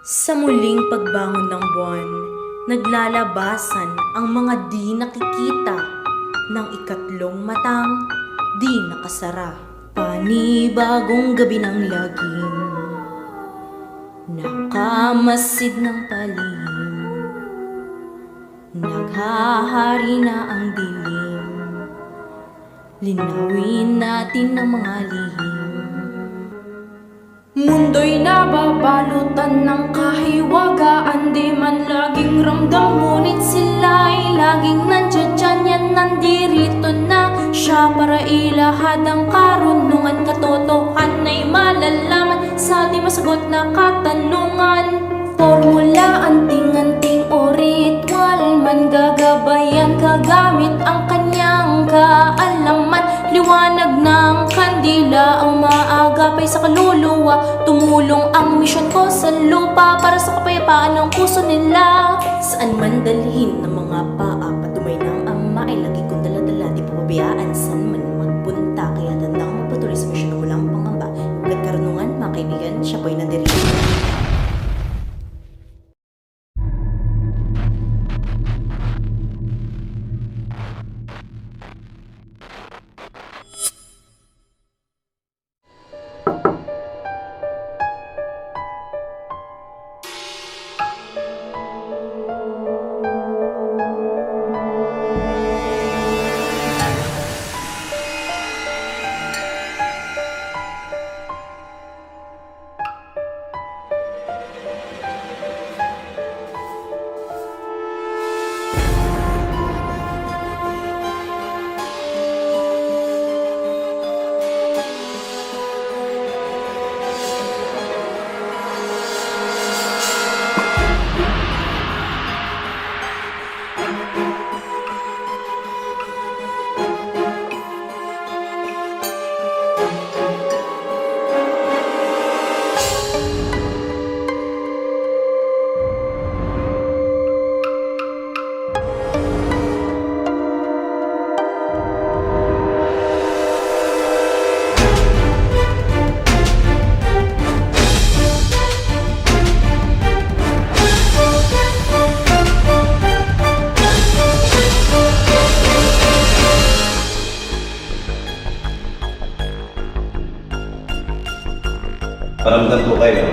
Sa muling pagbangon ng buwan, naglalabasan ang mga di nakikita ng ikatlong matang di nakasara. Panibagong gabi ng lagim, nakamasid ng palihim, naghahari na ang dilim, linawin natin ang mga lihim. Mundo'y nababalutan ng kahiwagaan, di man laging ramdam, ngunit sila'y laging nandiyan dyan, yan nandirito na siya para ilahad ang karunungan, katotohan ay malalaman sa di masagot na katanungan. Formula, anting-anting o ritual man gagabayan, kagamit ang kanyang kaalaman. Liwanag ng kandila ang maagapay sa kaluluwa, tumulong ang misyon ko sa lupa para sa kapayapaan ng puso nila. Saan man dalhin ng mga paa, patumay ng ama ay lagi kong daladala, di pababayaan saan man magpunta, kaya tandang magpatuloy sa misyon na walang pangamba. Hanggat karunungan, mga kaibigan, siya po'y nandirito. Paramdam po kayo.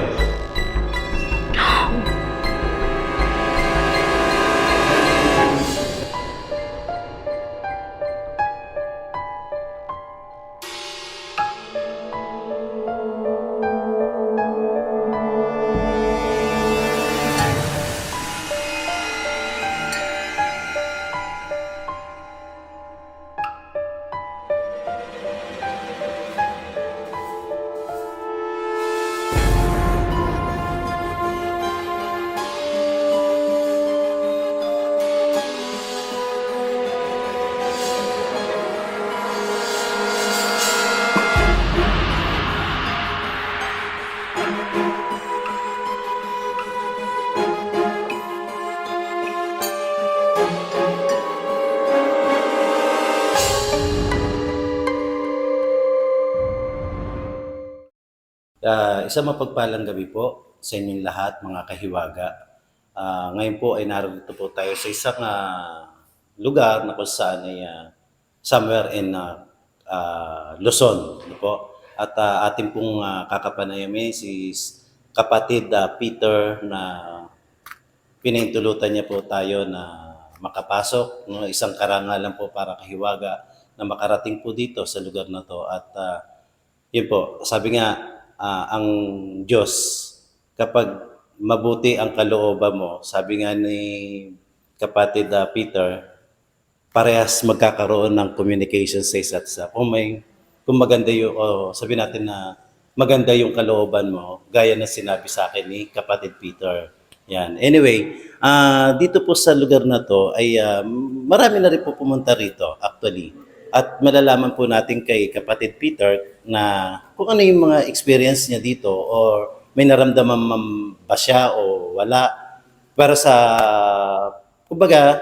Isang mapagpalang gabi po sa inyong lahat, mga kahiwaga. Ngayon po ay narito po tayo sa isang lugar na kung saan ay somewhere in Luzon. Ano po? At ating pong kakapanayamin si kapatid Peter na pinahintulutan niya po tayo na makapasok. No? Isang karangalan po para kahiwaga na makarating po dito sa lugar na to. At yun po, sabi nga, ang Diyos, kapag mabuti ang kalooban mo, sabi nga ni kapatid Peter, parehas magkakaroon ng communication sa isa't isa. Kung maganda yung, sabi natin na maganda yung kalooban mo, gaya na sinabi sa akin ni kapatid Peter. Yan. Anyway, dito po sa lugar na to ay marami na rin po pumunta rito actually. At malalaman po natin kay kapatid Peter na kung ano yung mga experience niya dito or may naramdaman ba siya o wala. Para sa, kumbaga,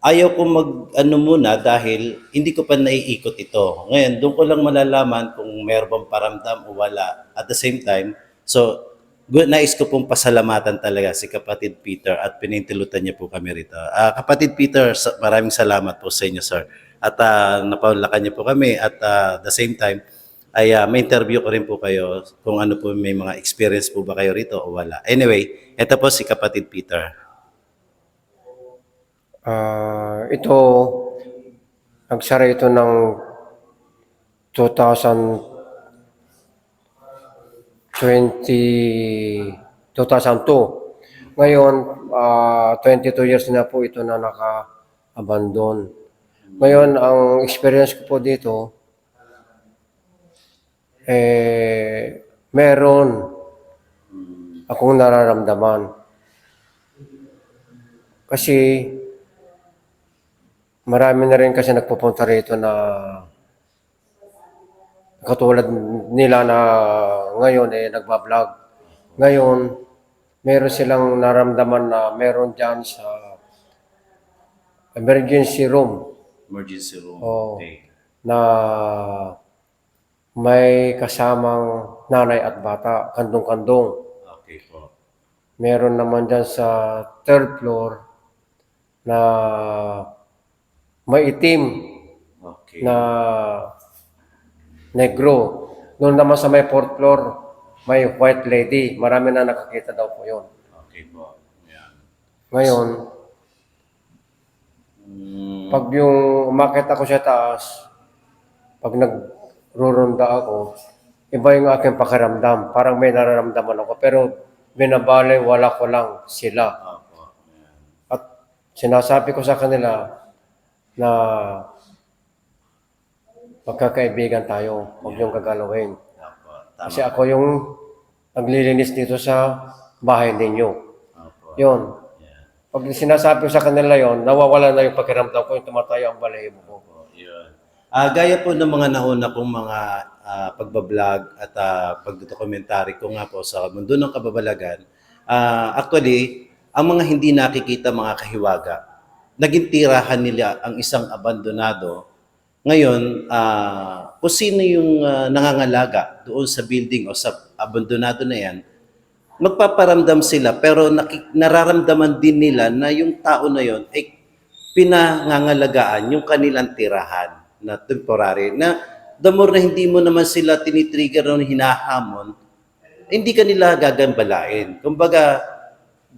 ayaw ko mag-ano muna dahil hindi ko pa naiikot ito. Ngayon, doon ko lang malalaman kung meron bang paramdam o wala. At the same time, so nais ko pong pasalamatan talaga si kapatid Peter at pinintulutan niya po kami rito. Kapatid Peter, maraming salamat po sa inyo, sir. At napaunlakan niyo po kami at the same time ay may interview ko rin po kayo kung ano po may mga experience po ba kayo rito o wala. Anyway, ito po si kapatid Peter. Ito, nagsara ito ng 2002. Ngayon, 22 years na po ito na naka-abandon. Ngayon, ang experience ko po dito, meron akong nararamdaman. Kasi marami na rin kasi nagpupunta rito na katulad nila na ngayon nagbablog. Ngayon, meron silang naramdaman na meron dyan sa emergency room Emergency room. Oo. Okay. na may kasamang nanay at bata, kandong-kandong. Okay po. Meron naman dyan sa third floor na may itim Okay. na negro. Doon naman sa may fourth floor, may white lady. Marami na nakakita daw po yun. Okay po. Yan. Ngayon, pag yung umakit ako sa taas, pag nagruronda ako, iba yung aking pakiramdam. Parang may nararamdaman ako. Pero binabali, wala ko lang sila. Opo. Yan. At sinasabi ko sa kanila na magkakaibigan tayo, huwag niyong gagalawin. Opo. Tama. Kasi ako yung naglilinis dito sa bahay ninyo. Opo. Yun. Yan. Pag sinasabi ko sa kanila yon, nawawala na yung pakiramdam ko, yung tumatayo ang balahibo ko. Opo. Yun. Gaya po ng mga nauna kong mga pagbablog at pagdokumentary ko nga po sa mundo ng kababalagan, actually, ang mga hindi nakikita mga kahiwaga, naging tirahan nila ang isang abandonado. Ngayon, kung sino yung nangangalaga doon sa building o sa abandonado na yan, magpaparamdam sila pero nararamdaman din nila na yung tao na yon ay pinangangalagaan yung kanilang tirahan na temporary. Na the more na hindi mo naman sila tinitrigger o hinahamon, hindi ka nila gagambalain. Kumbaga,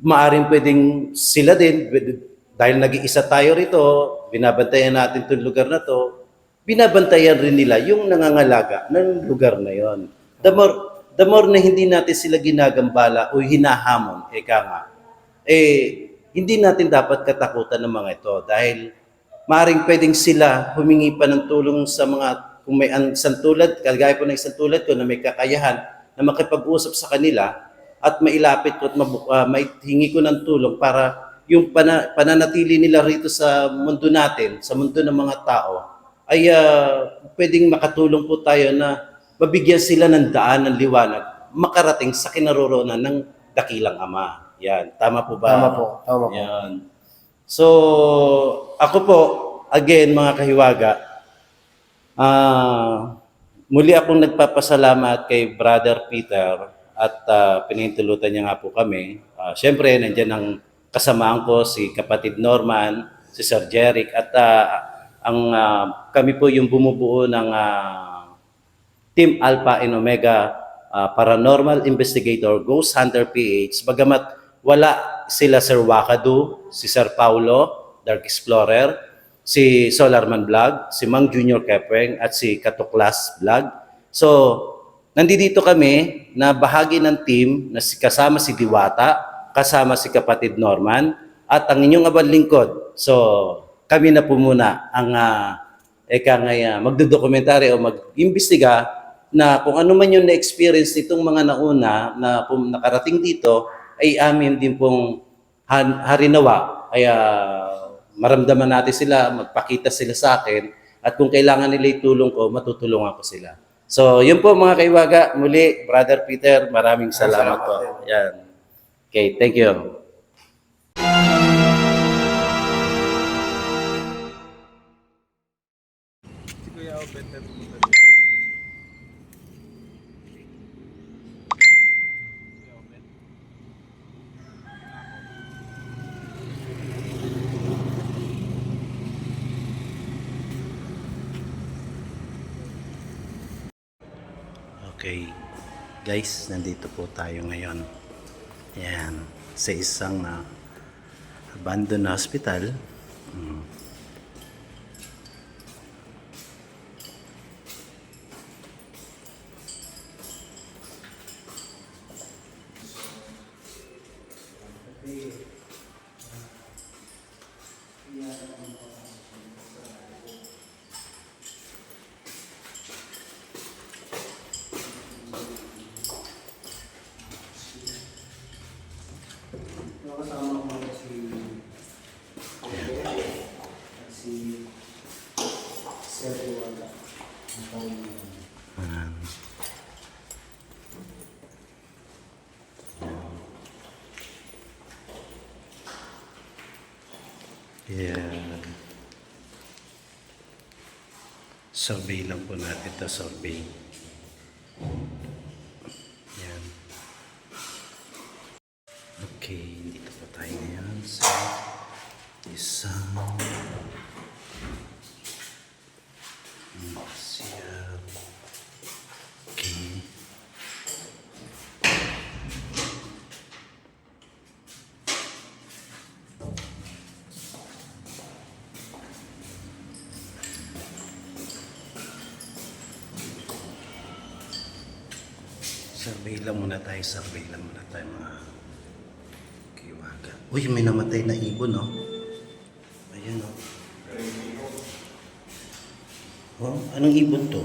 maaring pwedeng sila din, dahil nag-iisa tayo rito, binabantayan natin itong lugar na to, binabantayan rin nila yung nangangalaga ng lugar na yon. The more na hindi natin sila ginagambala o hinahamon, hindi natin dapat katakutan ng mga ito dahil maaring pwedeng sila humingi pa ng tulong sa mga, kung may santulad, kagaya po ng santulad ko na may kakayahan na makipag-usap sa kanila at mailapit ko at maihingi ko ng tulong para yung pananatili nila rito sa mundo natin, sa mundo ng mga tao, ay pwedeng makatulong po tayo na mabigyan sila ng daan, ng liwanag, makarating sa kinaroroonan ng dakilang Ama. Yan, tama po ba? Tama po, tama po. Yan. So, ako po, again, mga kahiwaga, muli akong nagpapasalamat kay Brother Peter at pinintulutan niya nga po kami. Siyempre, nandiyan ang kasamaan ko, si kapatid Norman, si Sir Jeric, at kami po yung bumubuo ng Team Alpha and Omega Paranormal Investigator Ghost Hunter PH. Bagamat wala sila Sir Wakadu, si Sir Paulo, Dark Explorer, si Solarman Vlog, si Mang Junior Kepreng, at si Katuklas Vlog. So, nandito kami na bahagi ng team na kasama si Diwata, kasama si kapatid Norman, at ang inyong abang lingkod. So, kami na po muna ang magdodokumentary o mag-imbestiga na kung ano man yung na-experience nitong mga nauna na nakarating dito, ay amin din pong harinawa. Kaya maramdaman natin sila, magpakita sila sa akin, at kung kailangan nila itulong ko, matutulungan ko sila. So, yun po mga kaiwaga. Muli, Brother Peter, maraming salamat po. Yan. Okay, thank you. Okay. Guys, nandito po tayo ngayon. Yan. Sa isang abandoned hospital. Mm. Kasama ko si Sir Iwala. Ayan. Yeah. Survey lang po natin ito, survey. Yan. Okay, dito po tayo ngayon sa isang museum. Okay. Survey lang muna tayo mga kiwaga. Uy, may namatay na ibon, no? Ayan, no? Oh, anong ibon to?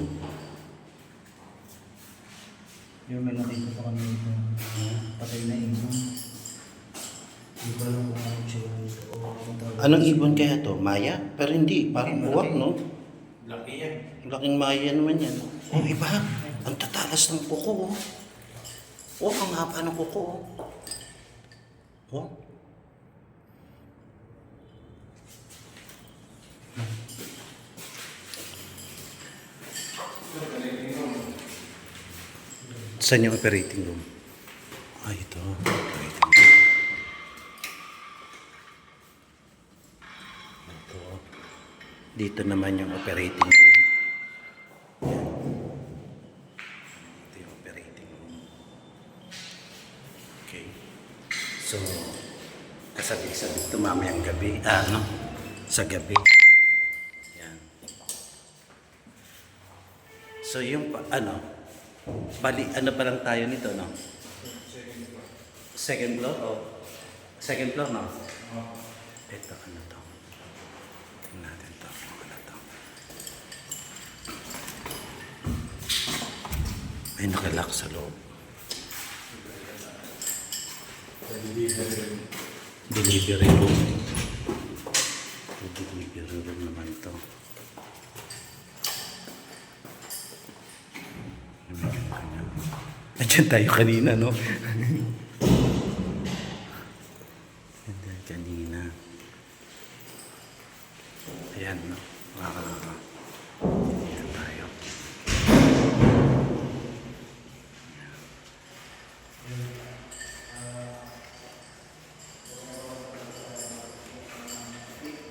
Yung may nakita pa kami ito, patay na ibon. Di ba lang kung ano siya o kung tawag. Anong ibon kaya to? Maya? Pero hindi, parang Malaki. buwak, no? Laki yan. Laking maya naman yan. Oh, iba. Ang tatalas ng kuko, oh. Oh, ang haba ng kuko, oh. Oh. Saan yung operating room? Ah, ito. Operating room. Ito. Dito naman yung operating room. Ito yung operating room. Okay. So, kasabik-sabik ito mamayang gabi. Sa gabi. Yan. So, yung bali, ano pa lang tayo nito, no? Second floor? Second floor, no? Ito, ano to? Tingnan natin to. Ano to? May nakalock sa loob. Delivery room. Delivery room naman to. Nandiyan tayo kanina, no? Nandiyan kanina. Ayan, no? Ayan tayo.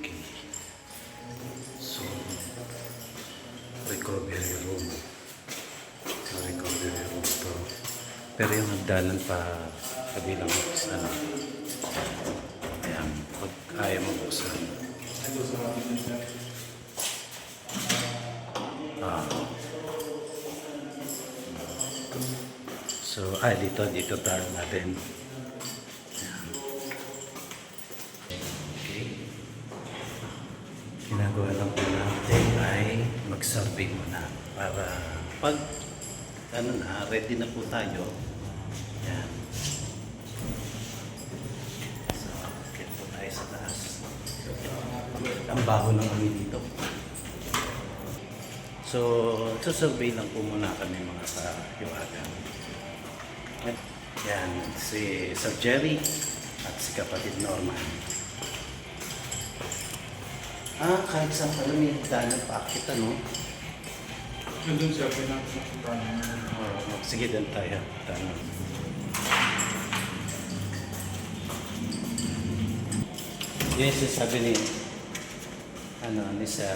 Okay. So, recovery room. Recovery room to. Pero yung hagdanan pa kabilang ayan, pag ayaw mabuksan. So, dito tayo natin. Ayan. Okay. Ginagawa lang po natin ay mag-survey muna para pag ready na po tayo. Yan. So, akit po tayo sa taas. Ang baho ng kami dito. So, survey lang po muna kami mga ka-hiwaga. Yan, si Sir Jerry at si kapatid Norman. Kahit saan pala may hagdanan pa akit, ano? Nandun siya, pinakita Sige, doon tayo. Tanong. Yes, sabi ni Sir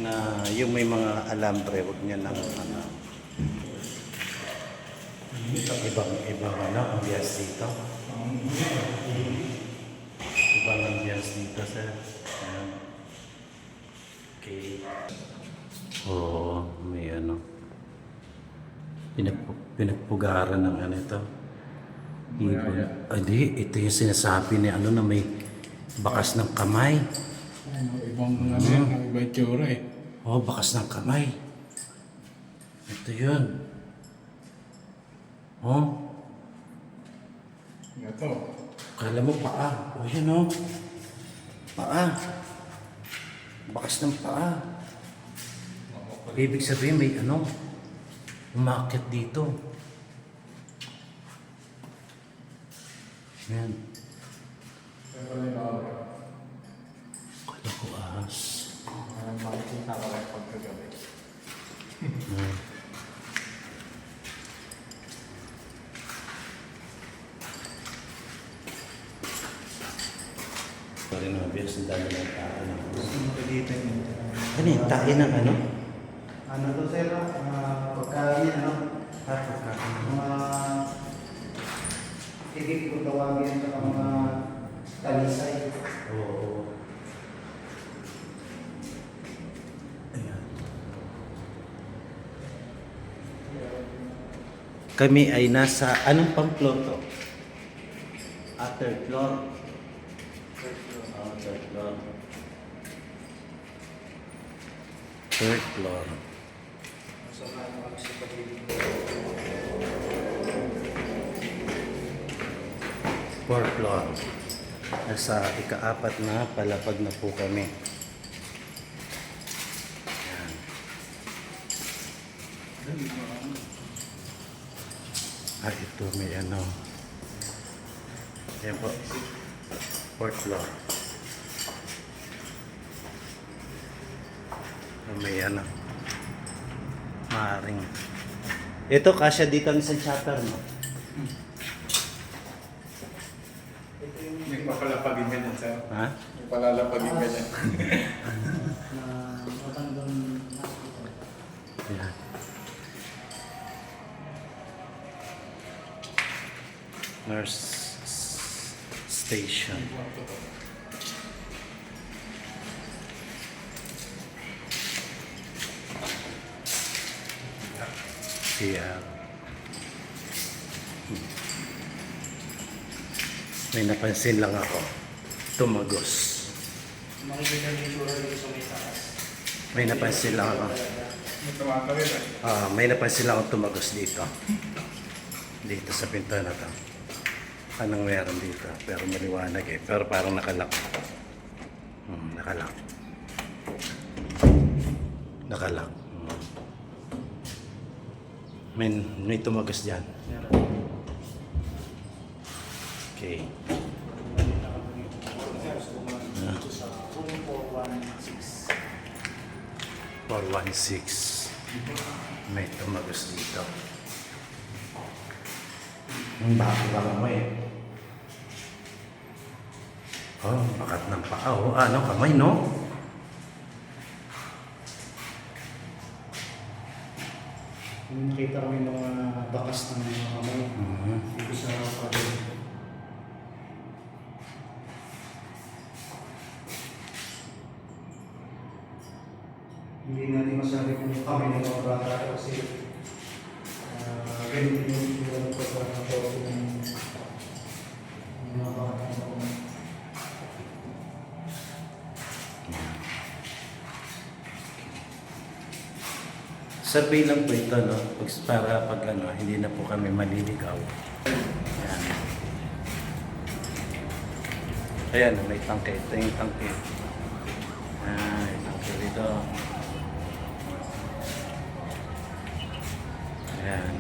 na yung may mga alambre, huwag niya lang Ibang ano, ambience dito. Ibang ambience dito, sir. Ayan. Okay. Oo, may ano. Pinagpugaran ng ano ito. Ibon. Hindi, ito yung sinasabi ni ano na may bakas ng kamay. Ano, ibang ano yan, iba itsura eh. Oh, bakas ng kamay. Ito yun. Oh, Ito. kala mo paa. O yun oh. Paa. Bakas ng paa. Ibig sabihin may ano, umakyat dito. Yan. Kala ko ahas. Makikita ka lang pagkagabi. Pari naman, Bias, ang dami ng tao na. Dito yun. Ano yung tayo ng ano? Ano to sir? Pagkain ano? Mga tigit ko tawagin sa mga talisay. Oo. Ayan. Kami ay nasa, anong pang floor to? Third floor. Oh, third floor. Third floor. Fourth floor. Nasa ika-apat na palapag na po kami. Yan. Ito may ano. Yan po. Fourth floor. May ano. Maring. Ito kasya dito ang isang chapter, no? May papalapagin ka dyan, sir. Ha? May palalapagin ka dyan. Yan. Nurse station. CR. May napansin lang ako. Tumagos. Makikita niyo yung sura dito sa may taas. May napansin lang ako. May tumatawid eh. May napansin lang ako tumagos dito. Dito sa pinto na to. Anong meron dito? Pero maliwanag eh. Pero parang nakalak. Nakalak. Nakalak. May tumagos dyan. Okay. 416. May tumagos dito. Bakit lang mo eh? Oh, bakat ng paa. Oh, ano, kamay, no? Nakita kami mga bakas ng mga kamay. Dito sa pagod. Hindi natin masabi kung kami ng mga bata kasi ganito yung mga pagkakatawa ng mga bata. Survey lang po ito, no? Para pag ano, hindi na po kami maliligaw. Ayan. Ayan, may tangke. Ito yung tangke. May tangke dito. Ayan.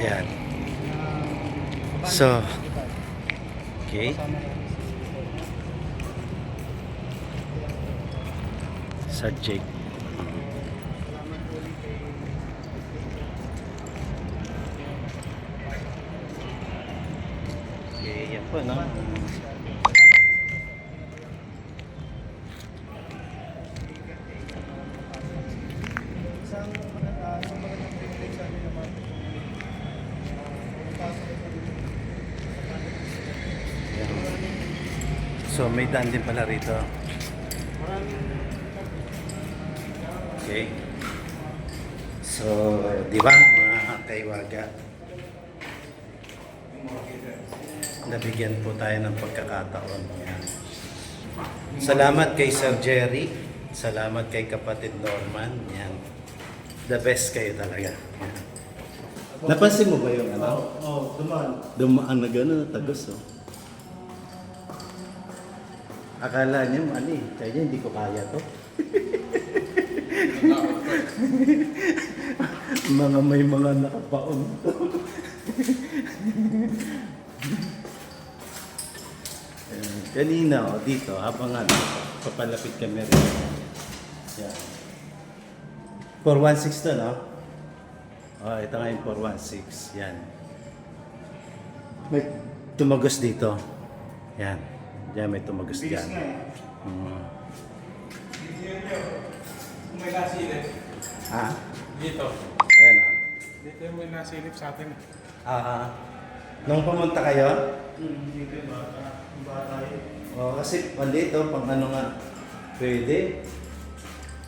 Ayan. So, okay. Subject. Okay, yan po, no? So may daan din pala rito. Okay. So, di ba mga kaiwaga? Nabigyan po tayo ng pagkakataon. Yan. Salamat kay Sir Jerry. Salamat kay kapatid Norman. Yan. The best kayo talaga. Yan. Napansin mo ba yung ano? dumaan. Dumaan na gano'n, tagos oh. Akala niya mali, kaya niya hindi ko kaya to. May mga nakapaon to. Kanina dito, habang papalapit kami rin. Yan. 416 to, no? Oh, ito nga yung 416. Yan. May tumagos dito. Yan. Diyan may tumagos dyan. Kung may nasilip. Ha? Dito. Ayan ah. Dito yung may nasilip sa atin. Nung pumunta kayo? Dito yung bata yun. Oo, kasi mali ito, pang ano nga, pwede.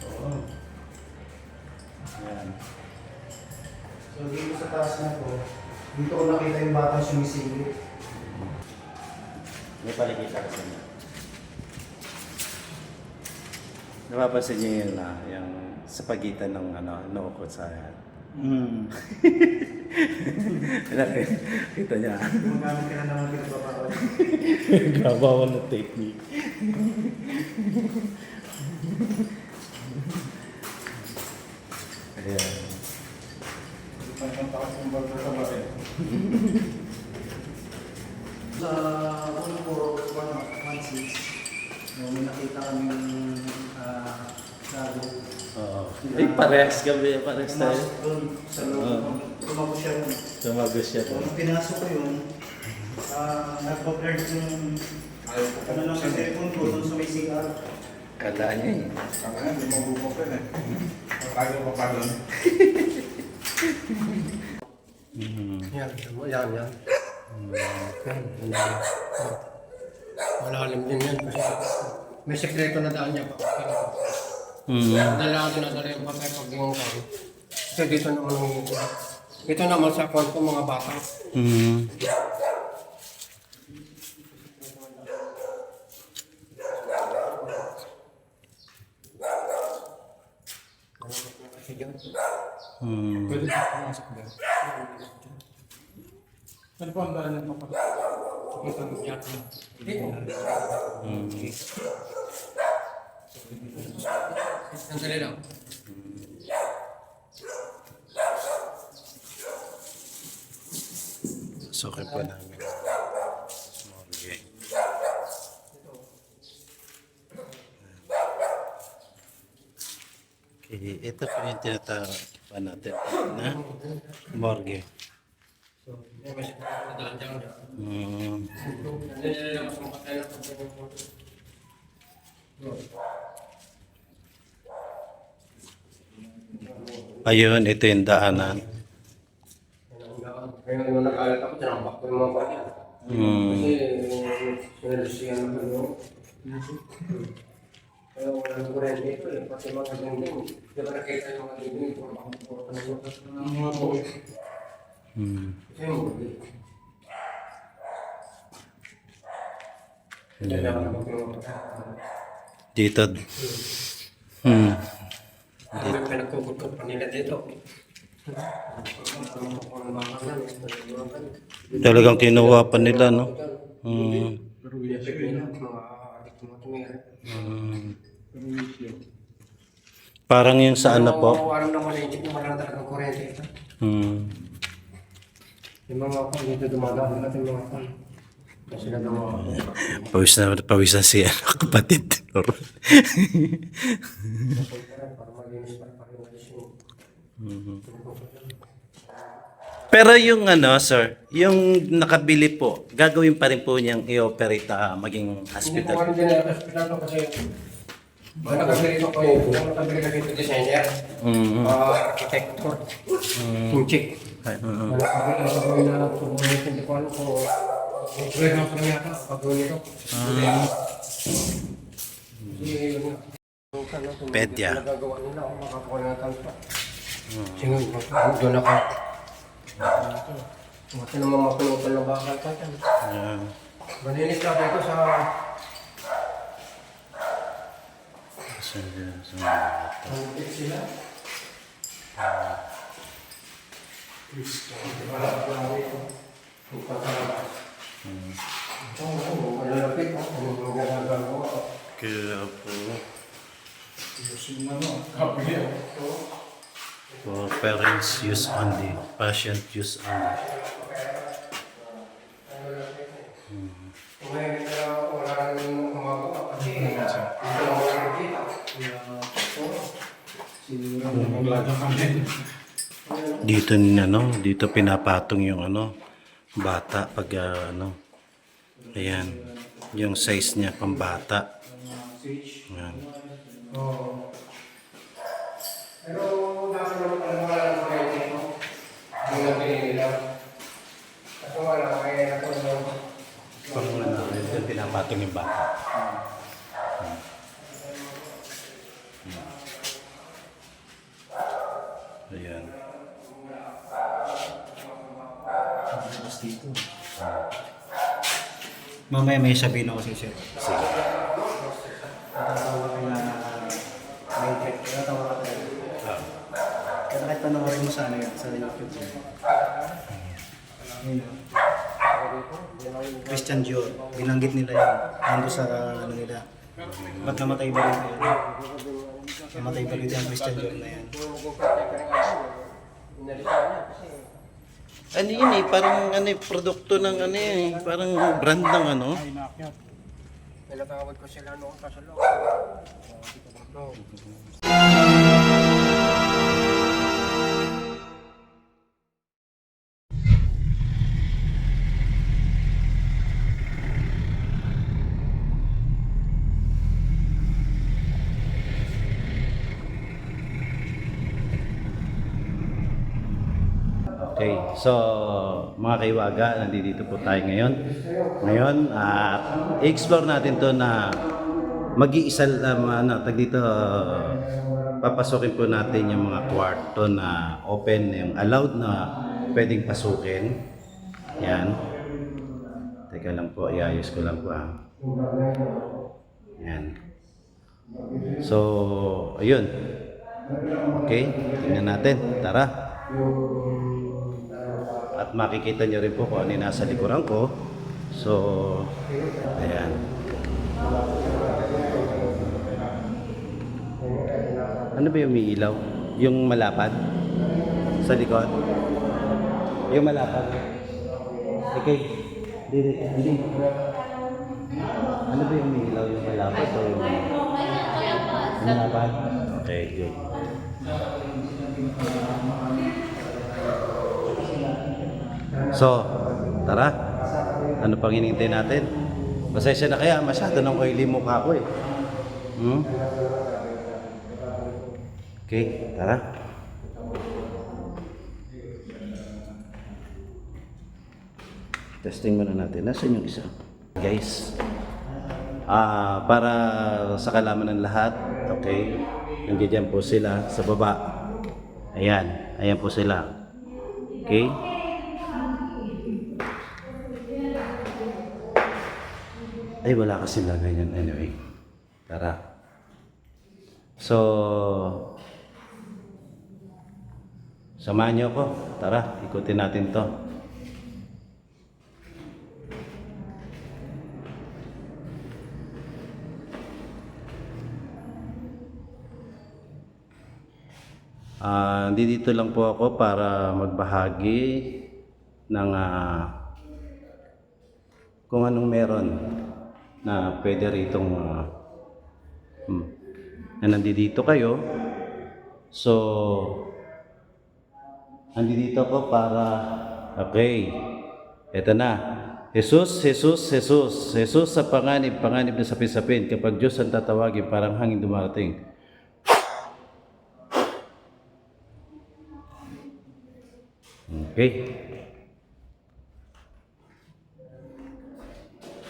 Oo. Ayan. So dito sa taas na po, dito ko nakita yung batang sumisingit. May palikita kasi niya. Napapansin niyo yun na, yung sa pagitan ng nookot sa ayan. Kita niya. Gumagamit ka na naman pinagpapakawal. Gabawan na technique. Ayan. Pagkanta kasi yung bago sa bahay. Sa 1416, may nakita kaming lago. Oo. Ay, parehas kami. Parehas tayo. Pumasok doon sa loob. Tumagos siya doon. Tumagos siya So, po. nung pinasok ko yun, nagpa-blurred yung ano lang sa cellphone ko doon sa may CR. Kala niya eh. Saka nga, hindi mabubok yun eh. Matago pa pa doon. Yan. Malalim din yan kasi may sekreto na daan niya pa. Dala dinadala yung patay pag yung kang. Kasi dito naman ito naman sa account ko mga bata. Pwede pa pumasok doon. Ano po ang daan niya pa? Ito ang yan. Sandali lang. Sukin po namin. Okay. Okay, ito po yung tinatapan natin na morgue. So, may sekreto na daan dyan. Mm. Nilalamas mo ka tayo ng Ayun, ito yung daanan. Kaya nung nag-alat ako, tinambak ko yung mga kanya. Kasi sinalisiyan na kayo. Kaya wala nang kurente ito eh. Pati mga dingding. Di ba nakita yung mga dingding? Ito ang mga buhay. Kasi yung buhay. Dito. Kami pinagkukutot pa nila dito. Talagang kinuha pa nila, no? Pero binasik nila mga adik mga tumira. Parang yung sa ano po. Alam na maligit na wala na talagang kurente ito. Yung mga kung dito dumadaan natin mga kung. Kasi na dumadaan. Pawis na si kapatid. Para malinis para palinis yung Pero yung sir, yung nakabili po, gagawin pa rin po niyang i-operate maging hindi ko hospital. ano din ang hospital to kasi nakabili ko yung nakabili ka dito designer, architecture, yung chick. Nakabili na hindi ko alam kung warehouse lang yata, pag-gawin nito. Pedya. Nagagawa nila ako makakuha ng kalpa. Sige, doon ako. Mati naman mapulutan ng bakal pa dyan. Yan. Malinis lang dito sa... Malupit sila. Wala ko lang ito. Ipagkalabas. Malalapit ako. Ano ang ginagawa ko? Kaya po. For parents use only, patient use only. Ngayon ito wala nang gumagawa kasi ito lang wala nakikita. Dito dito pinapatong yung bata pag ayan, yung size niya pambata. Ayan. Oo. Pero dami naman alam wala nang kaya dito. Yung nabili nila. Kaso wala kaya ako lang. Pag dito pinapatong yung bata. Ayan. Tapos dito. Mamaya may sabihin ako sa sir. Sige. Tatawag ka na may check. Tatawag ka tayo. Kaya kahit panoorin mo sa yan, sa YouTube. Ayun. Christian Dior. Binanggit nila yan. Nando sa nila. Ba't namatay ba rin yan? Namatay ba rin yan Christian Dior na yan? Ano yun parang produkto ng parang brand ng Pinatawad ko sila noon kaso lang. Okay, so mga kaiwaga, nandito po tayo ngayon. Ngayon, i-explore natin to na mag-iisa dito, papasokin po natin yung mga kwarto na open, yung allowed na pwedeng pasukin. Yan. Teka lang po, iayos ko lang po. Yan. So, ayun. Okay, tingnan natin. Tara. At makikita nyo rin po kung ano yung nasa likuran ko. So, ayan. Ano ba yung umiilaw? Yung malapad? Sa likod? Yung malapad? Okay. Hindi. Ano ba yung umiilaw? Yung malapad o yung malapad? Okay, good. So, tara. Ano pang hinihintay natin? Pasensya na kaya, masyado ng oily mukha ko eh. Okay, tara. Testing muna natin. Nasaan yung isa? Guys, para sa kalaman ng lahat, okay, nandiyan po sila sa baba. Ayan, ayan po sila. Okay? Ay, wala kasi lagay yan anyway. Tara. So, samahan niyo ako. Tara, ikutin natin to. Dito lang po ako para magbahagi ng kung anong meron na pwede ritong na nandito kayo. So, nandito ako para, okay, eto na. Jesus sa panganib na sapin-sapin. Kapag Diyos ang tatawagin, parang hangin dumarating. Okay.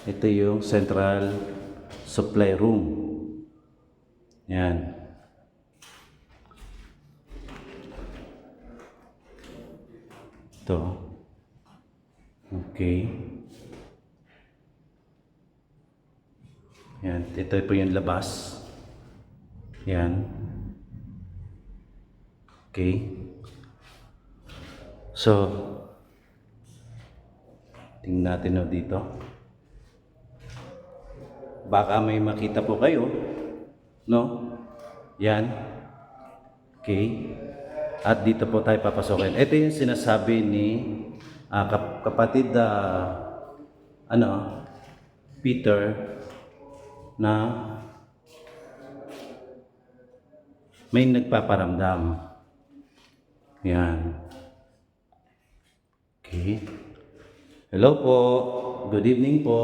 Ito yung central supply room. Yan. Ito. Okay. Yan. Ito po yung labas. Yan. Okay. So, tingnan natin dito. Baka may makita po kayo. No? Yan. Okay. At dito po tayo papasokin. Ito yung sinasabi ni kapatid Peter na may nagpaparamdam. Yan. Okay. Hello po. Good evening po.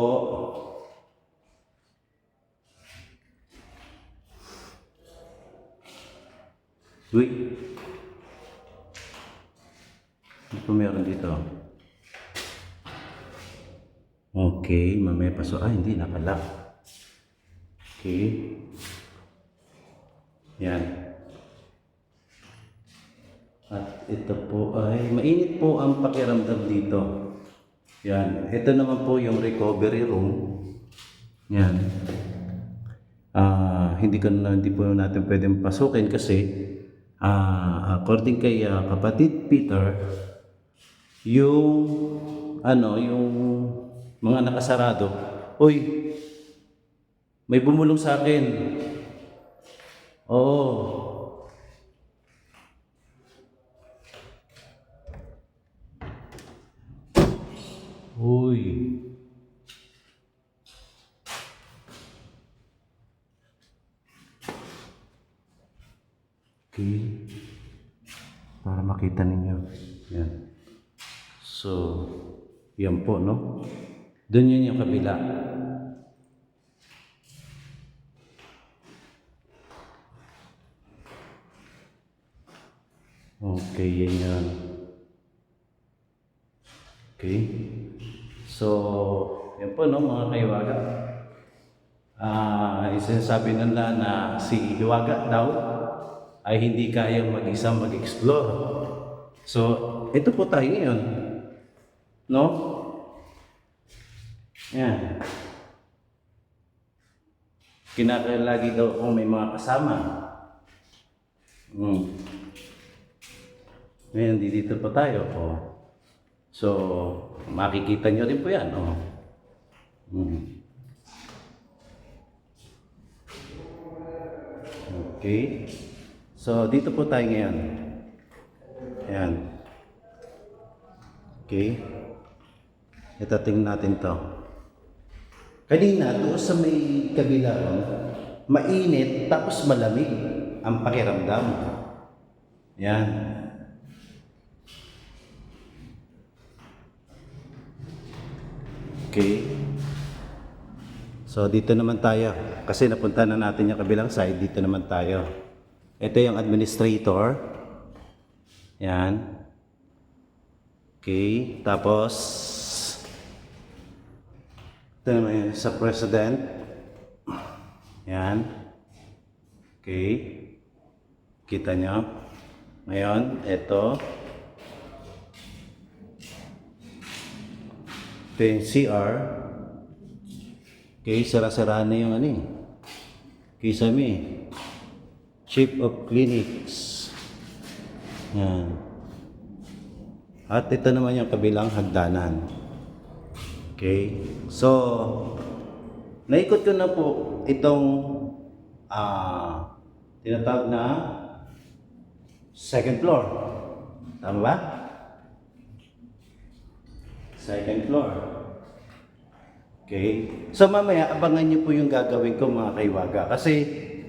Uy. Ano po meron dito? Okay, mamaya paso. Hindi nakalock. Okay. Yan. At ito po ay mainit po ang pakiramdam dito. Yan. Ito naman po yung recovery room. Yan. Hindi po natin pwedeng pasukin kasi according kay kapatid Peter, yung mga nakasarado, uy, may bumulong sa akin. Oo. Uy. Okay. Para makita ninyo. Yan. So, yan po, no? Doon yun yung kabila. Okay, yan yan. Okay. So, yan po, no, mga kaiwaga. Sinasabi nila na si Hiwaga daw ay hindi kayang mag-isa mag-explore. So, ito po tayo ngayon. No? Yan. Kinakailangan daw kung may mga kasama. Ngayon, dito po tayo. Oh. So, makikita nyo rin po yan. Oh. Okay. So, dito po tayo ngayon. Ayan. Okay. Ito, tingnan natin to. Kanina, doon sa may kabila, mainit tapos malamig ang pakiramdam. Ayan. Okay. So, dito naman tayo. Kasi napunta na natin yung kabilang side. Dito naman tayo. Ito yung administrator. Yan. Okay. Tapos, ito naman yung sa president. Yan. Okay. Kita nyo. Ngayon, ito. Ito yung CR. Okay, sara-sara na yung Kisame. Chief of Clinics. Yan. At ito naman yung kabilang hagdanan. Okay. So, naikot ko na po itong tinatawag na second floor. Tama ba? Second floor. Okay. So mamaya, abangan niyo po yung gagawin ko mga kaiwaga. Kasi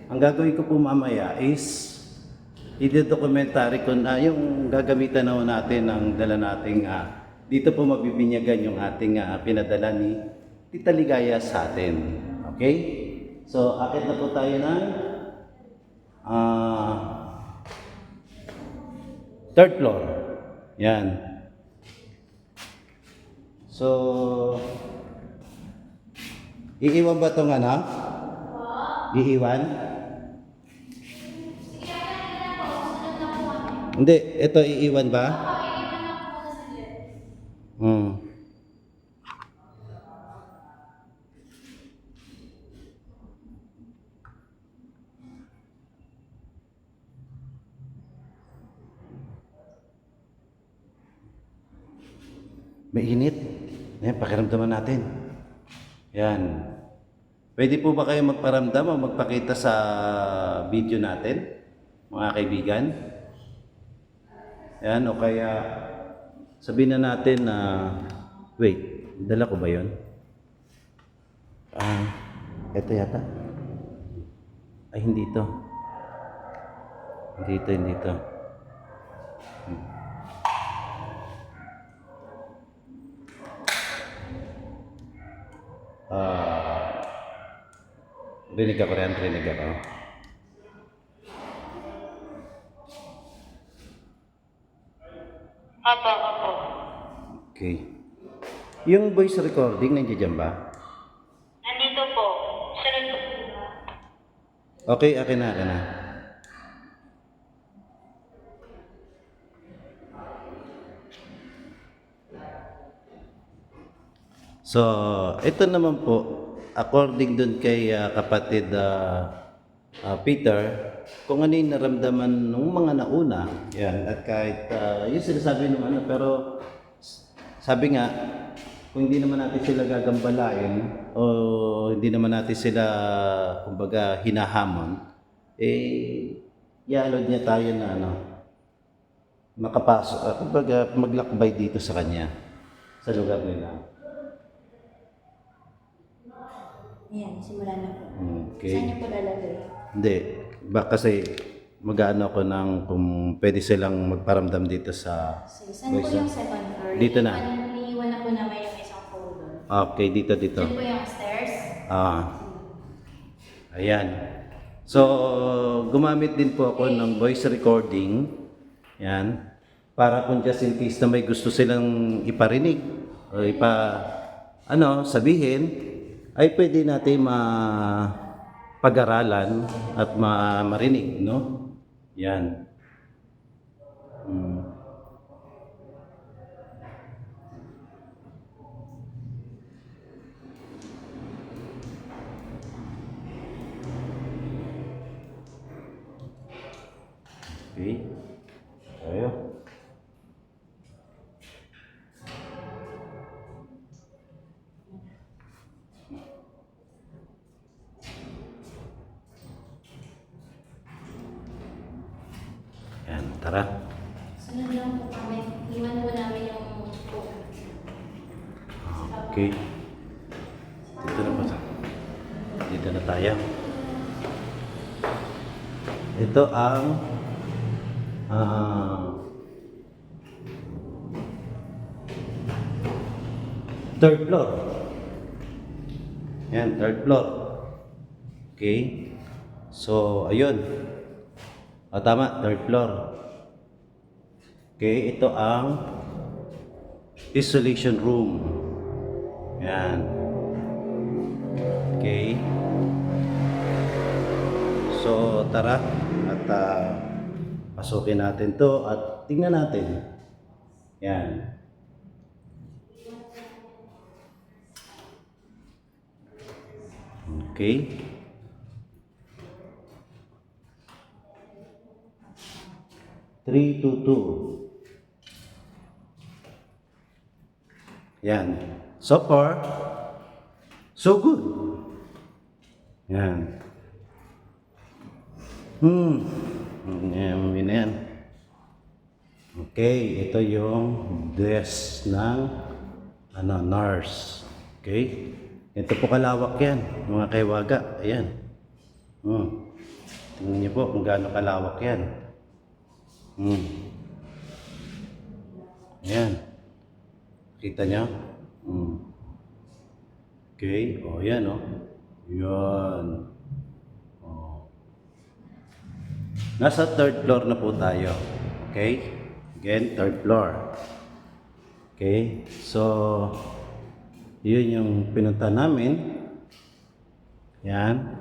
ang gagawin ko po mamaya is i-documentary ko na yung gagamitan na natin ng dala nating dito po mabibinyagan yung ating pinadala ni Tita Ligaya sa atin. Okay? So, akit na po tayo ng third floor. Yan. So, iiwan ba itong Iiwan? Hindi, ito iiwan ba? Hmm. Mainit. Yan, pakiramdaman natin. Yan. Pwede po ba kayo magparamdam o magpakita sa video natin, mga kaibigan? Yan, o kaya sabihin na natin na, wait, dala ko ba yun? Ito yata. Ay, hindi ito. Hindi ito. Rinig ako rin, rinig ako. Opo. Okay. Yung voice recording, nandiyan ba? Nandito po. Sunod po. Okay, akin na. So, ito naman po, according dun kay kapatid Peter, kung ano yung naramdaman ng mga nauna, yan, at kahit yung sinasabi ng ano, pero sabi nga, kung hindi naman natin sila gagambalain o hindi naman natin sila, kumbaga, hinahamon, ialod niya tayo na ano, makapasok, kumbaga, maglakbay dito sa kanya, sa lugar nila. Ayan, simulan na po. Okay. Saan niyo po lalagay? Hindi. Kasi mag-ano ako ng kung pwede silang magparamdam dito sa... Sige, saan po yung second floor? Dito na. Iniiwan na po namin yung isang folder. Okay, dito. Diyan po yung stairs. Ayan. So, gumamit din po ako ng voice recording. Yan. Para kung just in case na may gusto silang iparinig o sabihin, ay pwede natin pag-aralan at marinig, no? Yan. Okay. Tayo. Yan, tara. Sunod lang po kami. Iwan po namin yung phone. Okay. Dito na ba? Dito na tayo. Ito ang third floor. Yan, third floor. Okay. So, ayun. Tama, third floor. Okay, ito ang isolation room. Yan. Okay. So, tara at pasukin natin to at tingnan natin. Yan. Okay. Three, two. Yan. So far, so good. Yan. Yan. Okay, ito yung desk ng nurse. Okay? Ito po kalawak yan, mga kaiwaga. Ayan. Tingnan niyo po kung gaano kalawak yan. Ayan. Kita niyo? Okay. Yan Yan. Nasa third floor na po tayo. Okay? Again, third floor. Okay? So, yun yung pinunta namin. Yan.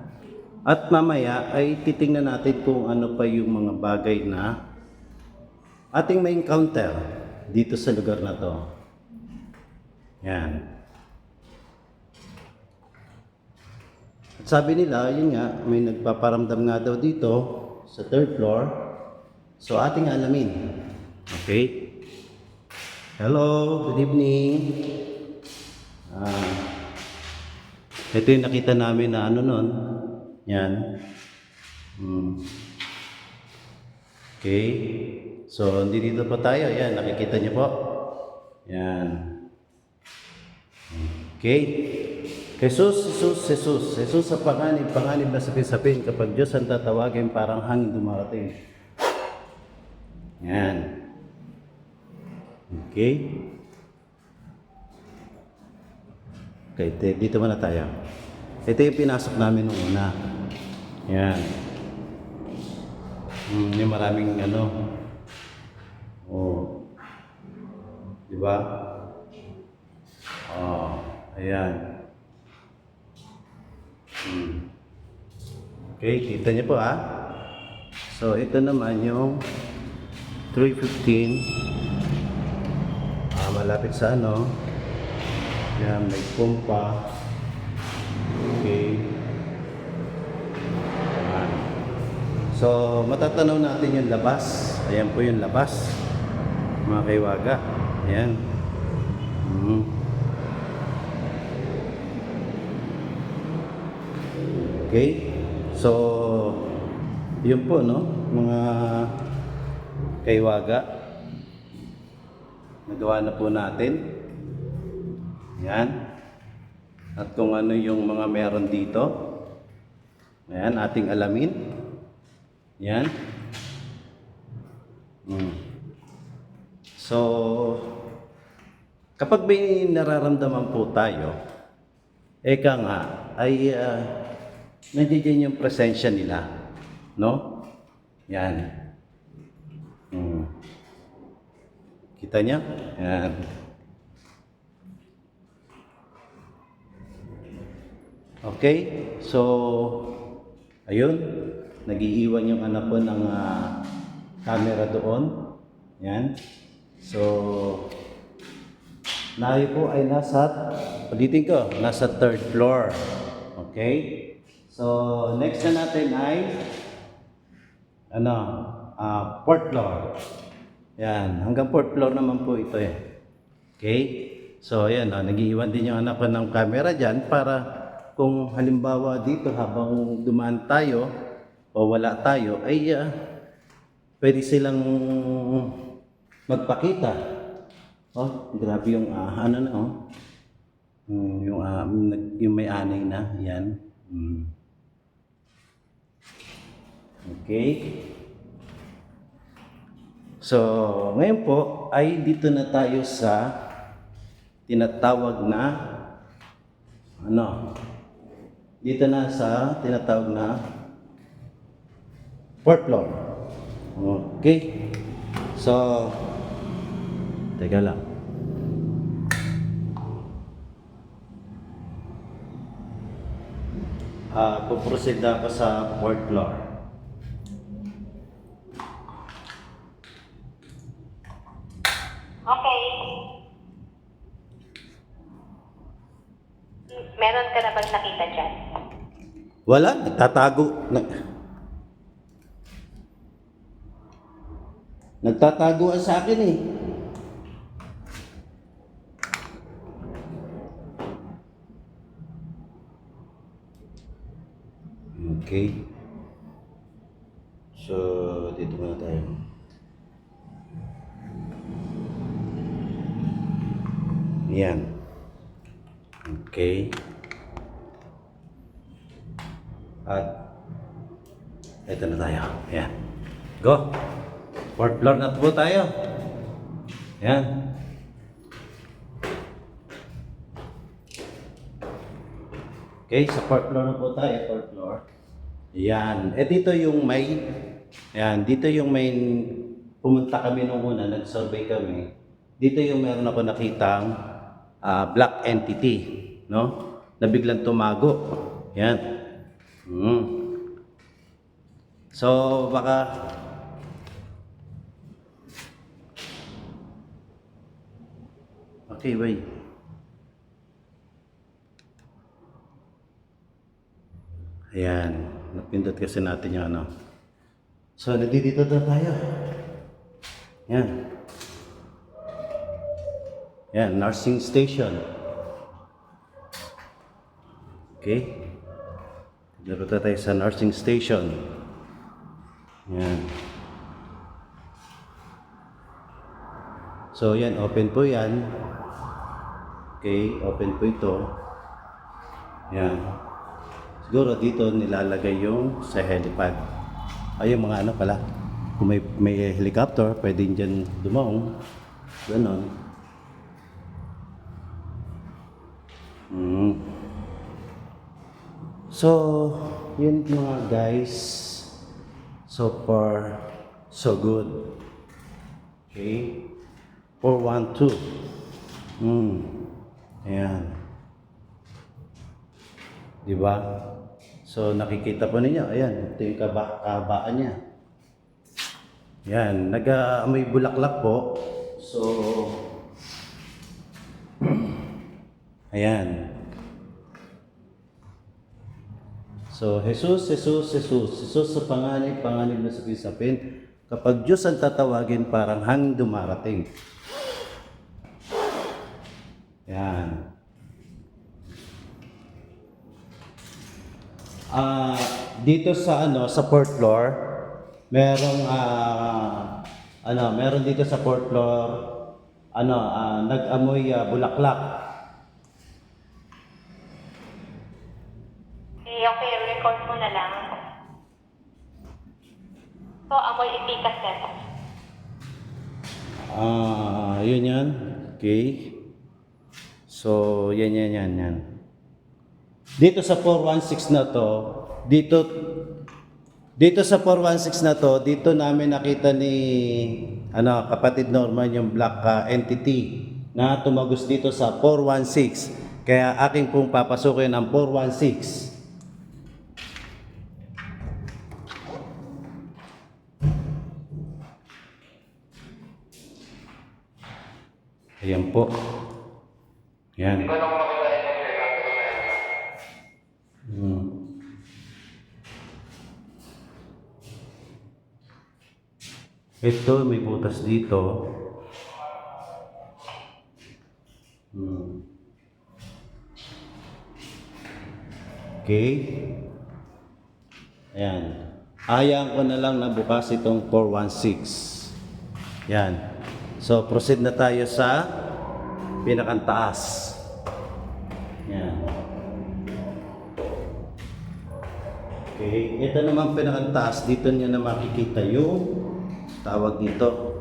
At mamaya ay titingnan natin kung ano pa yung mga bagay na ating may encounter dito sa lugar na to. Yan. At sabi nila, yun nga, may nagpaparamdam nga daw dito sa third floor. So ating alamin. Okay? Hello, good evening. Ito yung nakita namin na ano nun. Yan. Okay. So, dito pa tayo. Yan, nakikita niyo po. Yan. Okay. Jesus sa panganib na sapin-sapin. Kapag Diyos ang tatawagin, parang hangin dumarating. Yan. Okay. Okay, dito muna tayo. Ito yung pinasok namin nung una. Yan. Yung maraming ano. Oh. Di ba? Oh, ayan. Okay, kita niyo po So, ito naman yung 315. Malapit sa ano. Yan, may pumpa. Okay. Ayan. So, matatanaw natin yung labas. Ayan po yung labas. Mga kaiwaga. Ayan. Okay. So, yun po, no? Mga kaiwaga. Nagawa na po natin. Yan. At kung ano yung mga meron dito. Ayan, ating alamin. Yan. So, kapag may nararamdaman po tayo, eka nga, ay nandiyan yung presensya nila. No? Yan. Kita niya? Yan. Okay, so ayun, nag-iiwan yung anak ko ng camera doon. Yan. So, nayo po ay ulitin ko, nasa third floor. Okay? So, next na natin ay fourth floor. Yan, hanggang fourth floor naman po ito eh. Okay? So, ayan, nag-iiwan din yung anak ko ng camera dyan para kung halimbawa dito habang dumaan tayo o wala tayo, ay pwede silang magpakita. Oh, grabe yung yung may anay na, yan. Okay. So, ngayon po ay dito na tayo sa tinatawag na dito na sa tinatawag na fourth floor. Okay. So, teka lang. Puproceed na ako sa fourth floor. Okay. Meron ka na bang nakita dyan? Wala, nagtatago. Nagtataguan sa akin eh. Okay. So, dito muna tayo. Yan. Okay. At ito na tayo. Yan. Go. Fourth floor na po tayo. Yan. Okay, sa fourth floor na po tayo. Fourth floor. Yan. Dito yung may dito yung may pumunta kami nung una, nag-survey kami. Dito yung meron ako nakitang black entity, no? Na biglang tumago. Yan. So, baka okay, wait. Ayan, napindot kasi natin yung ano. So, nandito na tayo. Yan. Yan, nursing station. Okay. Dito tayo sa nursing station. Yan. So, yan, open po yan. Okay, open po ito. Yan. Siguro dito nilalagay yung sa helipad. Ay, yung mga ano pala. Kung may helicopter, pwedeng dyan dumaong. Ganon. So, yun mga guys. So far, so good. Okay. 412. Ayan. Diba? So, nakikita po ninyo. Ayan, ito yung kabaan niya. Ayan, may bulaklak po. So, ayan. So, Jesus sa panganib na sapin. Kapag Diyos ang tatawagin, parang hangin dumarating. Yan. Dito sa sa fourth floor, merong meron dito sa fourth floor nag-amoy bulaklak. Okay, record mo na lang. So, amoy ipikas na to. Yun yan. Okay. So, yan. Dito sa 416 na to, dito sa 416 na to, dito namin nakita ni kapatid Norman yung black entity na tumagos dito sa 416. Kaya aking pong papasukin ang 416. Ayan po. Yan. Ito, may butas dito. Okay. Ayan. Hayaan ko na lang na bukas itong 416. Yan. So, proceed na tayo sa pinakantaas. Yan. Okay. Ito naman pinakantaas. Dito niyo na makikita yung tawag dito.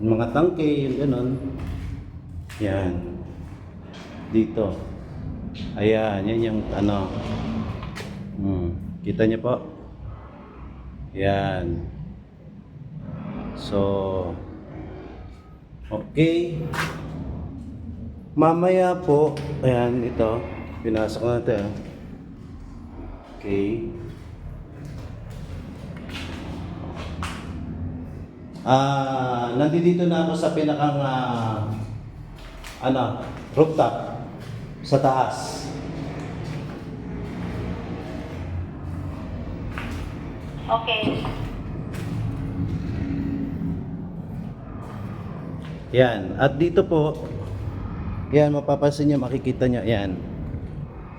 Mga tangke, yung ganon. Yan. Dito. Ayan. Yan yung kita niyo po. Yan. So, okay. Mamaya po, ayan, ito. Pinasok natin. Okay. Nandito na ako sa pinakang rooftop sa taas. Okay. Yan. At dito po, yan, mapapansin nyo, makikita nyo, yan.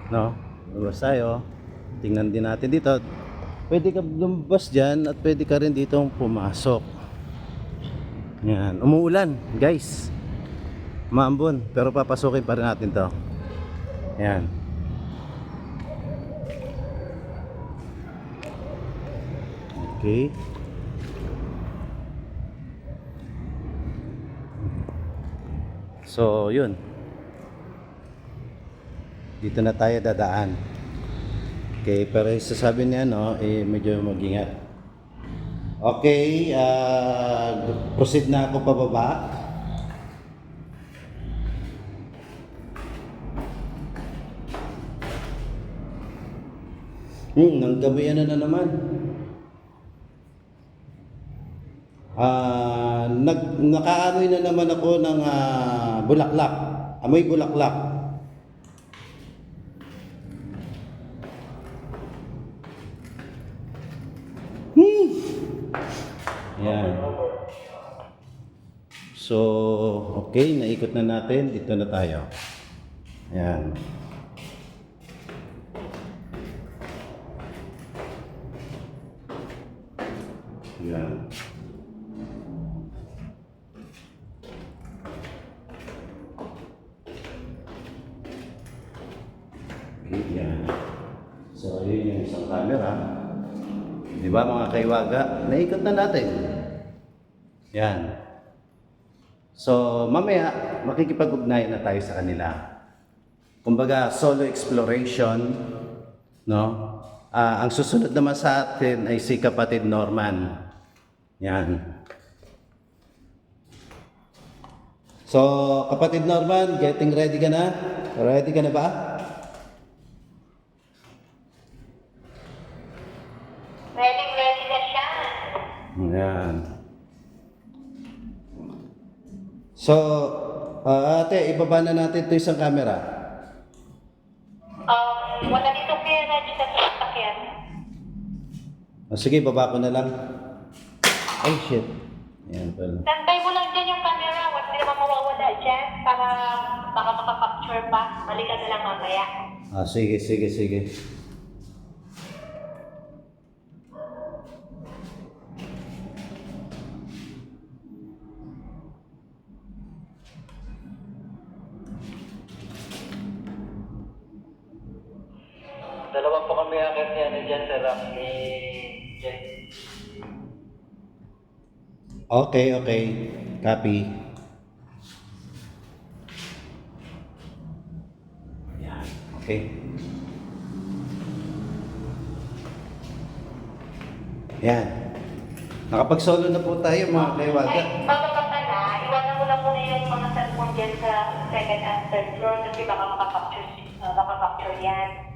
No? Lumabas tayo. Tingnan din natin dito. Pwede ka lumabas dyan at pwede ka rin dito pumasok. Yan. Umuulan, guys. Maambon. Pero papasukin pa rin natin to. Yan. Okay. So, yun. Dito na tayo dadaan. Okay, pero sasabi niya, medyo mag-ingat. Okay, proceed na ako pababa. Nanggabayan na naman. Nakaamoy na naman ako ng bulaklak. Amoy bulaklak. Yan. So, okay, naikot na natin. Dito na tayo. Yan. Yan. Yan. So, yun yung isang camera. Di ba mga kaiwaga? Naikot na natin. Yan. So, mamaya, makikipag-ugnayan na tayo sa kanila. Kumbaga, solo exploration, no? Ang susunod naman sa atin ay si kapatid Norman. Yan. So, kapatid Norman, getting ready ka na? Ready ka na ba? Ready na siya. Yan. So, ate, ibaba na natin ito isang camera. Wala dito kaya Reg sa sasakyan. Sige, baba ko na lang. Ay, shit. Yan pala. Standby mo lang dyan yung camera. Huwag hindi naman mawawala dyan para baka makapicture pa. Balikan na lang mamaya. Sige. Dalawa po kami akit niya dyan sa rack ni Jay. Okay. Copy. Yan. Okay. Yan. Nakapag-solo na po tayo mga kaiwaga. Ay, bago ka na, iwanan mo lang muna yung mga cellphone dyan sa second and third floor kasi baka makapicture yan.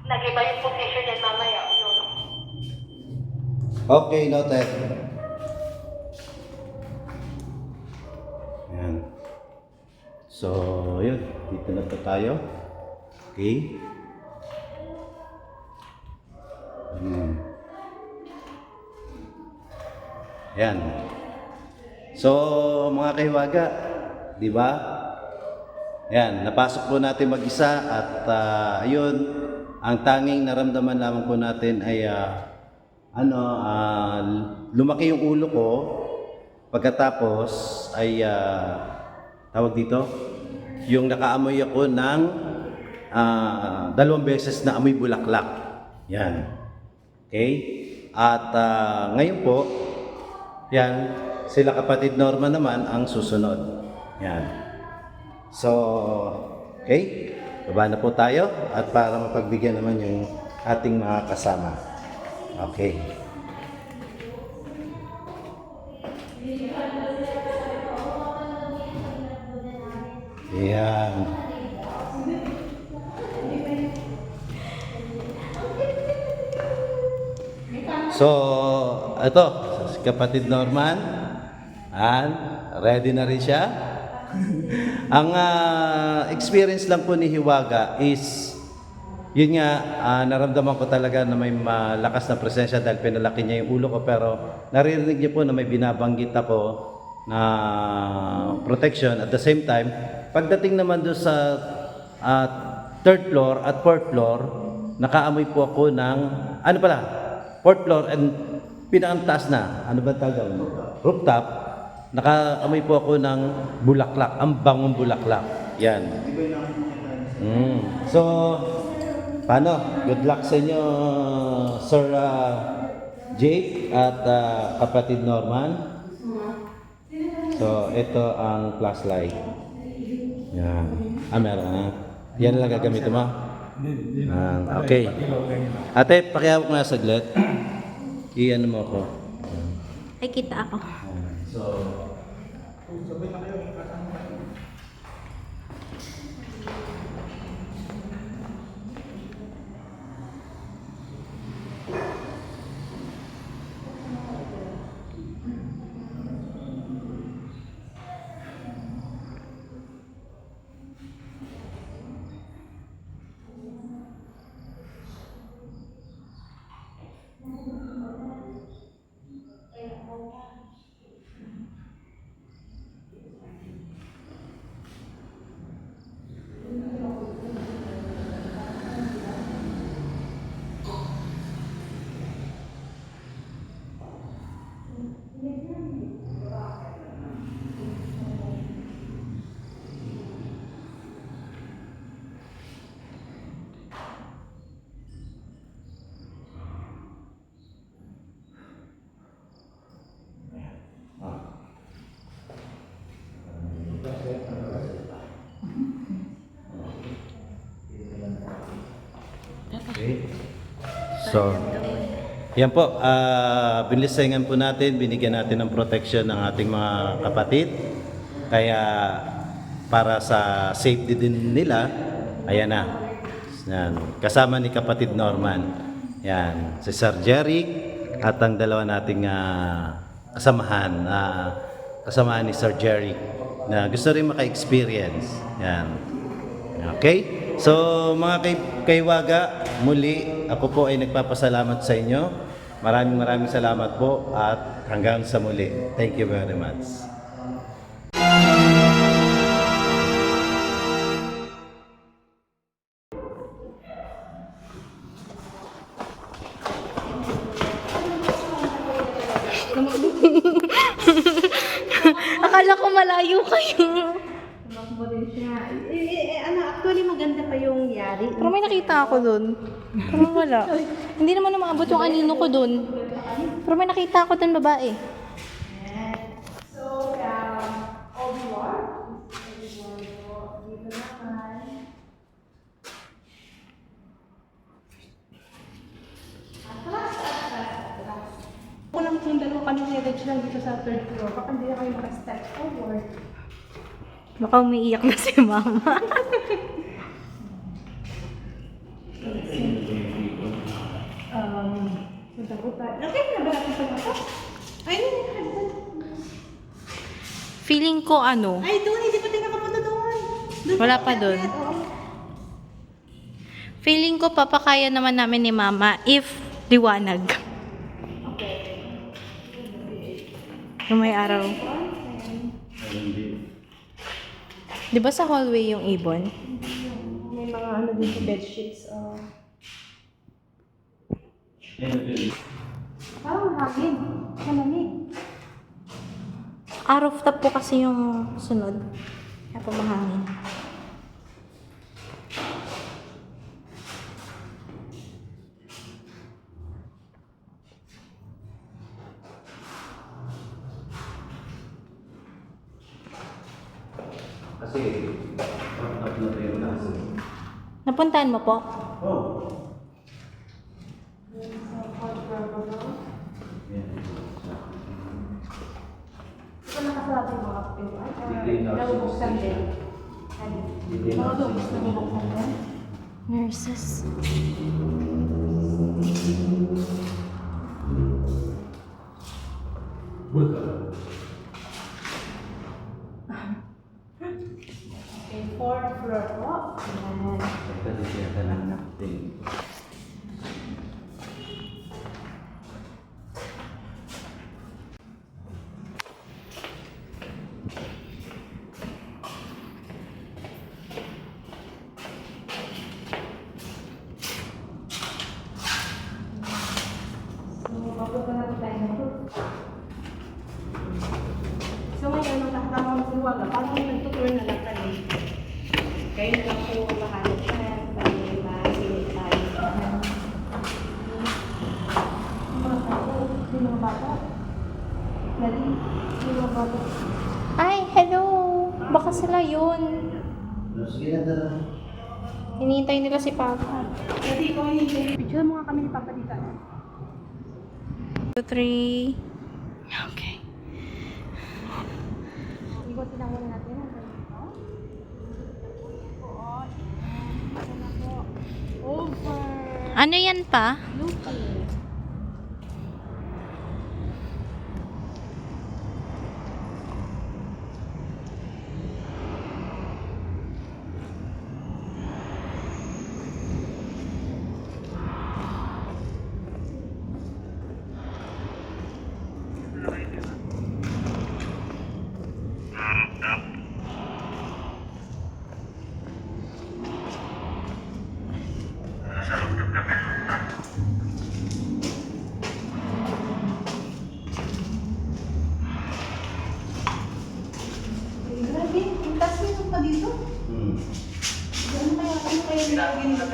Nag-iba yung position yan mamaya. Yun. Okay, noted. Yan. So, yun. Dito na po tayo. Okay. Yan. So, mga kaiwaga, di ba? Yan, napasok po natin mag-isa at ayun, ang tanging naramdaman lamang po natin ay lumaki yung ulo ko. Pagkatapos ay tawag dito, yung nakaamoy ako ng 2 beses na amoy bulaklak. Yan. Okay? At ngayon po, yan, sila kapatid Norma naman ang susunod. Yan. So, okay? Baba na po tayo at para mapagbigyan naman yung ating mga kasama. Okay. Yan. So, ito, si kapatid Norman. Ready na rin siya. Ang experience lang po ni Hiwaga is, yun nga, naramdaman ko talaga na may malakas na presensya dahil pinalaki niya yung ulo ko, pero naririnig niya po na may binabanggit ako na protection. At the same time, pagdating naman doon sa 3rd floor at 4th floor, nakaamoy po ako ng, 4th floor and pinakaantaas na, ano ba tawag? Rooftop, nakaamoy po ako ng bulaklak, ang bangong bulaklak. Yan. So, paano? Good luck sa inyo, Sir Jake at kapatid Norman. So, ito ang flashlight. Yan. Meron na. Yan lang gagamitin mo? Okay. Ate, pakihawak mo na saglit. Iyan mo ako. Ay, kita ako. So, Okay. So, yan po, binilisingan po natin, binigyan natin ng protection ng ating mga kapatid. Kaya para sa safety din nila, ayan na. Yan, kasama ni kapatid Norman. Yan, si Sir Jerry at ang dalawa nating kasamahan ni Sir Jerry na gusto rin maka-experience. Yan. Okay? So, mga kaiwaga, muli, ako po ay nagpapasalamat sa inyo. Maraming salamat po at hanggang sa muli. Thank you very much. Akala ko malayo kayo. Tumakbo din siya. Actually maganda pa yung yari. Pero may nakita ako dun. Pero wala. Hindi naman umabot yung anino ko dun. Pero may nakita ako dun babae. So, Obi-Wan. Dito naman. Kung lang yung dalawa kami headed lang dito sa third floor, baka hindi na kayo maka-step forward. Baka umiiyak na si mama. Punta-punta. Okay na ba natin sa mata? Ay, Feeling ko ano, ay, doon, hindi pa tayo nakapunta doon. wala pa dun. Feeling ko papakaya naman namin ni mama if liwanag. Yung may araw. Di ba sa hallway yung ibon? May mga ano din sa bedsheets. Parang hangin. Malamig. Rooftop po kasi yung sunod. Kaya po mahangin. Kasi, up na tayo na. Napuntahan mo po? Oh. Ito nakasabi mga pintuan. Nabubuksan din. Mga doors na bubuksan din. Nurses. Okay, fourth floor po. Ayan. Ito siya lang natin. So, papunta na tayo na po. So, ngayon, ang nakakama mo si Waga, parang nagtutur na lang kami. Kayo na lang po bahala siya. Bali, masilip tayo. Mga tao, yung mga bata. Dali, yung mga bata. Ay, hello! Baka sila yun. Sige na tara. Hinihintay nila si Papa. Dali, ko yung picture mo nga kami ni Papa dito. 2, 3. Okay. Igutin lang muna natin. Over. Ano yan pa? Looking. Grabe, ang taas nito pa dito. Ano kaya nilagay nito?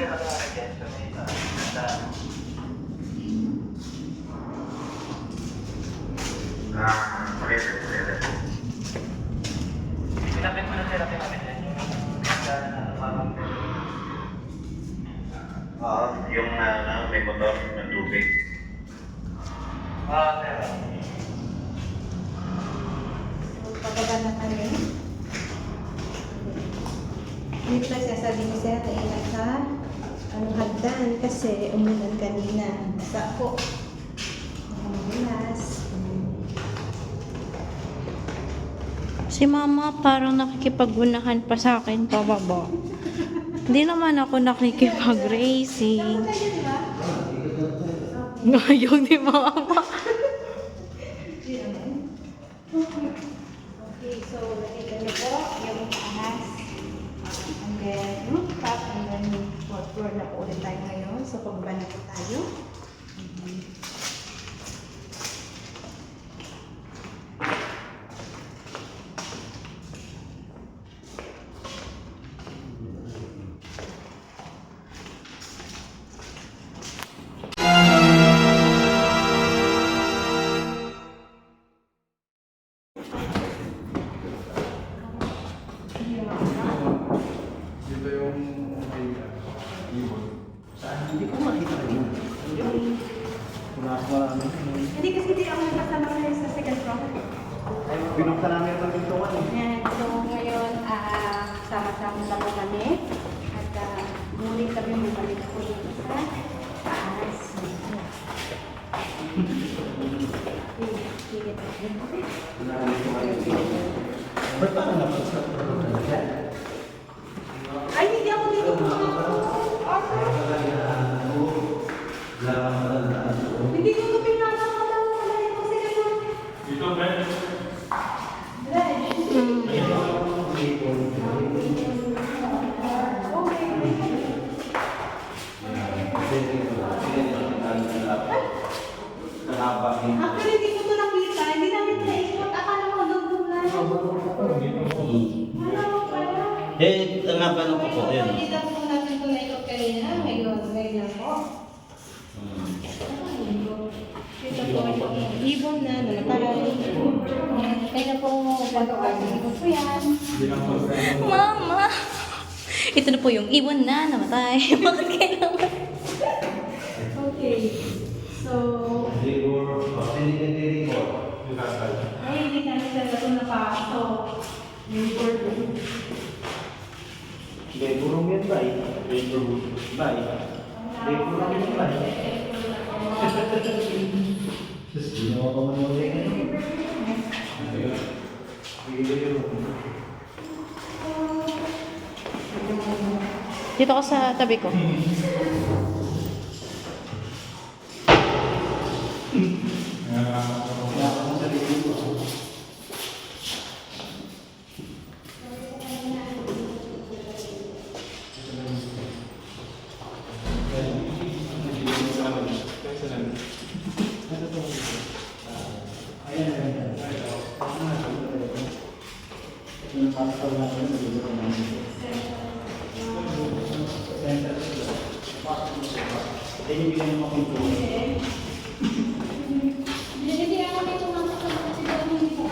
Yung may motor ng tubig. Pababa na kami. Dito lang sasabi ni Sir na ilan sa hagdan kasi umulan kanina. Basta po. Bilas. Si mama parang nakikipaggunahan pa sa akin pababa. Hindi naman ako nakikipag-racing. Ngayon ni mama. Okay, so nakita niyo po yung taas. And then rooftop and then fourth floor na po ulit tayo ngayon. So pababa na po tayo. Dito yung may ibon. Hindi ko makita kanina. Punas mo namin. Hindi kasi di ako nagkasama kayo sa second floor. Binukta namin ang pintuan eh. Yan. So ngayon, sama-sama na po kami. At muli kami bumalik po dito sa taas. Ba't parang napas na Ay, hindi ako dito po. Hindi ko ito pinapakalang pala yung kasi gano'n. Dito, Ben. Actually, hindi ko ito nakita. Hindi namin ito na-export. Akala ko doon lang. Wala ko pala. Nga pa po po, yun. Hindi daw po natin ito na-export kanina. Ngayon lang po. Ito po yung ibon na namatay. Kaya po pag-aagin ko po yan. Mama! Ito na po yung ibon na namatay. Bakit kailangan? Okay. So, ay, hindi namin talaga napasok. Yung board. Burong yan ba eh? Ba eh? Burong yan ba eh? Ginawa ko man mo rin. Dito ka sa tabi ko. Hindi ako dito masok sa hindi po.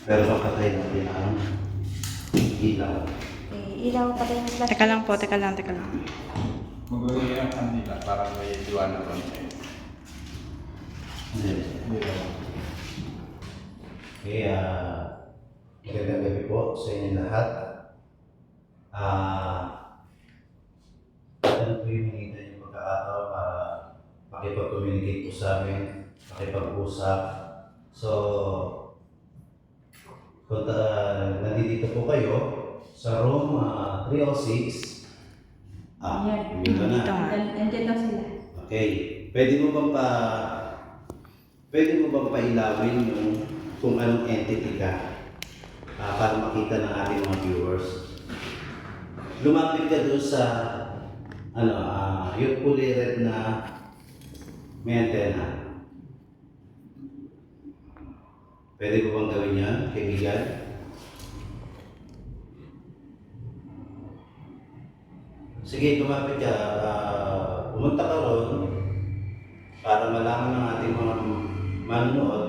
Pero pakatay natin ang ilaw. Ilaw pa rin yung Teka lang po, teka lang. Mag-uwi ang kandila para may liwanag ko. Hindi. Okay, magandang gabi po sa inyo lahat. Ano po yung hinihintay niyo pagkakataon para makipag-communicate po sa amin, makipag-usap, So, nandito po kayo sa room 306. Yan. Yun na. Nandiyan daw sila. Okay. Pwede mo bang pailawin yung kung anong entity ka para makita ng ating mga viewers? Lumapit ka doon sa yung kulay red na may antena. Pwede mo bang gawin yan, kaibigan? Sige, lumapit ka. Pumunta ka ron para malaman ng ating mga manonood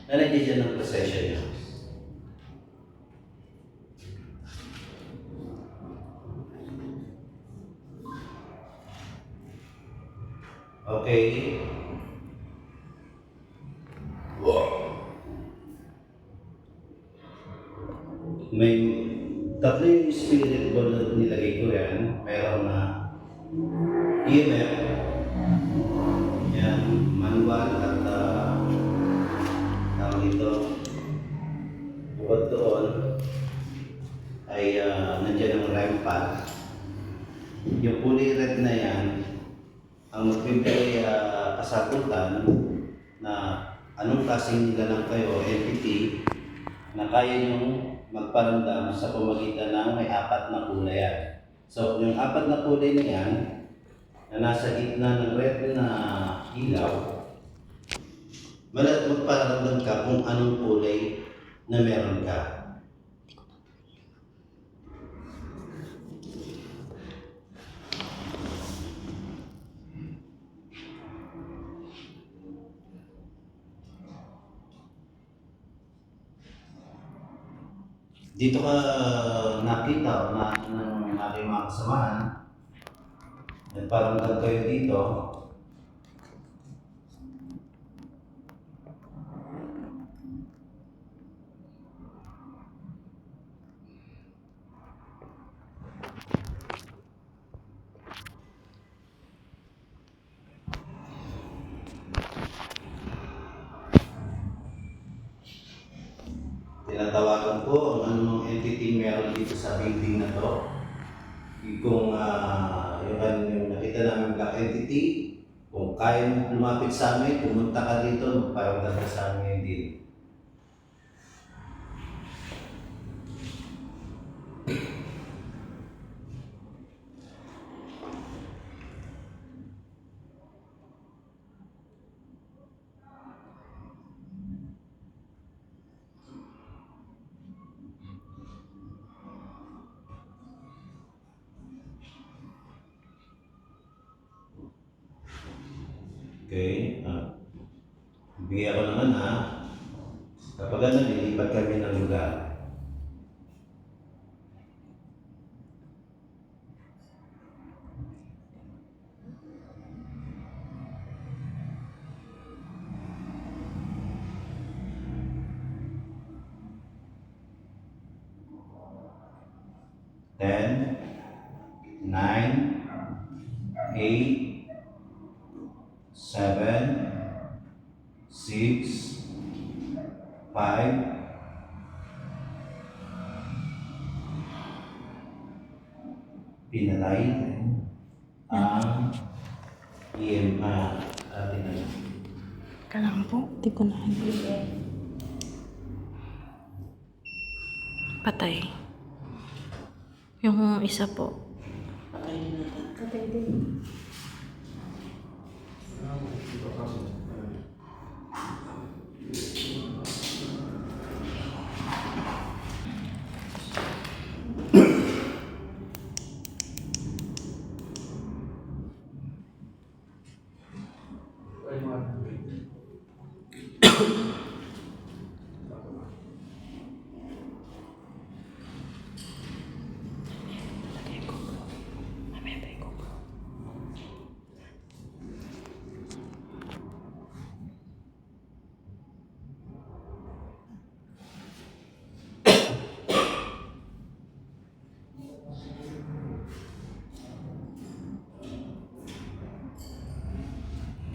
na nandiyan dyan ang procession niya. Okay. May tatlo yung spirit ball na nilagay ko yan. Meron na EMF, yan, manual at tawag ito. Bukod doon ay nandiyan ang REM pad. Yung kulay red na yan, ang magbibigay kasagutan na anong klaseng nilalang kayo, entity, na kaya niyong magparamdam sa pamagitan ng may 4 na kulay yan. So, yung 4 na kulay na yan, na nasa gitna ng red na ilaw, magparamdam ka kung anong kulay na meron ka. Dito ka nakita o ng aking mga kasamahan. Nagparamdam kayo dito. Tinatawagan ko ang anumang entity meron dito sa building na to. Kung yung nakita namin black entity, kung kaya mo lumapit sa amin, pumunta ka dito, magparamdam ka sa amin din. Okay? Bigyan ko naman kapag nililipat kami ng lugar. Ten, 9, 8, 7, 6, 5, pinatay ang atin na yun. Kailangan po, di ko na patay. Yung isa po. Patay din.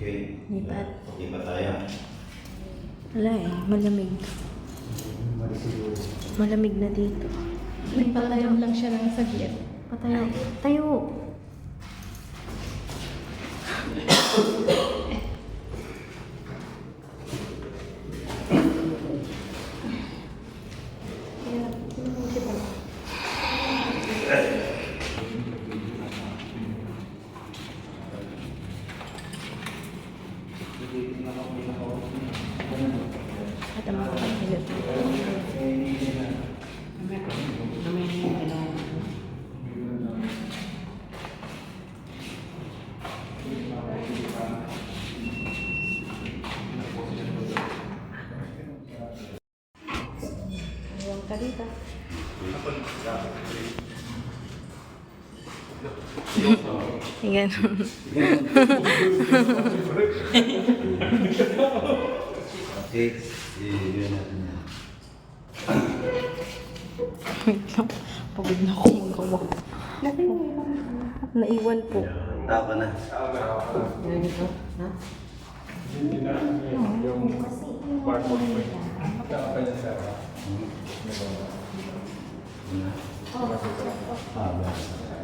Okay? Lipat. Lipat tayo. Wala eh, malamig. Malamig na dito. Nagpatayo lang siya ng saglit. Patayo. Tayo. At ang mga pagkilit. Huwag ka dito. Yan. Okay, yun natin yan. Wait lang. Pagod na ako magawa. Naiwan po. Tapa na.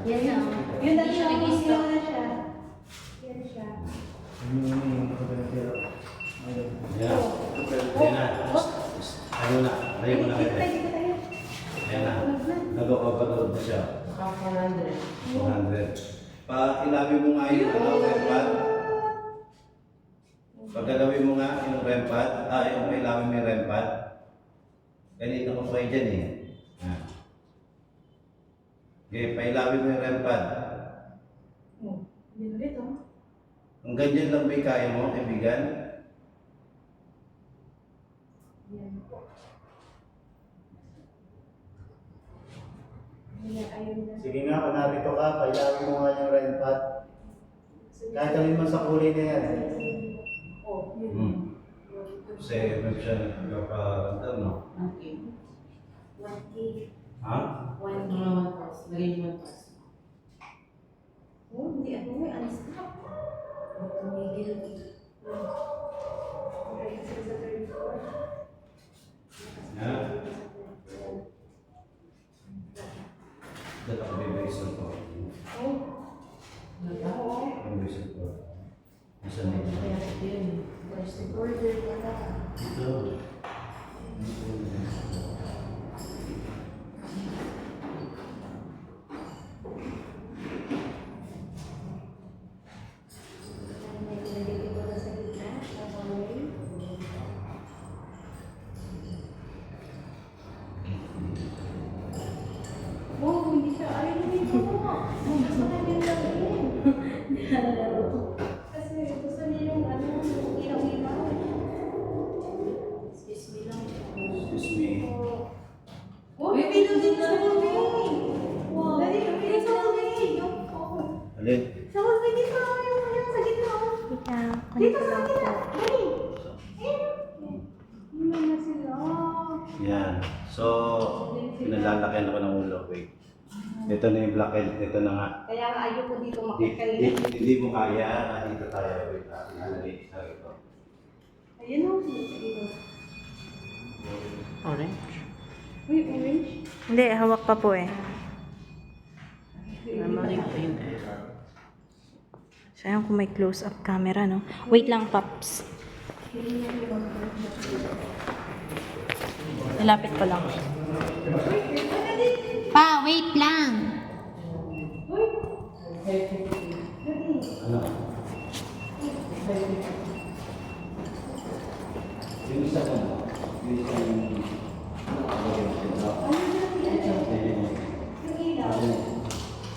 Yan na. Yun na siya. Yan siya. Yan siya. Yan. Yan na. Ano na? Ayaw mo na kayo. Yan na. Nag-overload na siya. 400. Pakilawin mo nga yung REM pad. Pagkalawin mo nga yung REM pad. Yung pailawin mo yung REM pad. Ganito ko kayo dyan eh. Yan. Okay, pailawin mo yung REM pad. Yan ulit oh. Ang ganyan lang ba kaya mo, kaibigan? Yan po. Ayun na. Sige nga, kung narito ka, pailawin mo nga yung REM pad. Kahit alin man sa kulay na yan. Oh, yun. Hmm. Kasi may siya nagpaparamdam, no? Okay. 1K. Ha? 1K. Oh, hindi ako may alis na. Tumigil. Okay, kasi sa third floor. Yan. Dito ako bibigyan ko. Oh. Oo. Bibigyan ko. Nasaan dito? First order pala. Dito. Nilagay ko na sa gitna. Sa hallway. Wow, hindi siya. Ayaw na dito mo. Gusto na niya lagyan. Kasi gusto niya yung ilaw-ilaw. Excuse me lang. Excuse me. Oh, may pillow din sa hallway. Wow. Dali, may pillow sa hallway. Oh. Alin? Sa hallway dito lang yung sa gitna. Dito sa gitna. Dali. Ayun. Hindi na sila. Yan. So, pinalalakihan ako ng ulo. Wait. Ito na yung black and ito na nga. Kaya nga ayaw ko dito Hindi, makikita. hindi mo kaya. Dito tayo. Wait. Nalali. Ito. Ayun o. Orange? Uy, orange. Hindi, hawak pa po eh. Sayang kung may close-up camera, no? Wait lang, Paps. Nilapit ko lang. Pa, wait lang. Ano? Yung isa ko. Yung isa yung...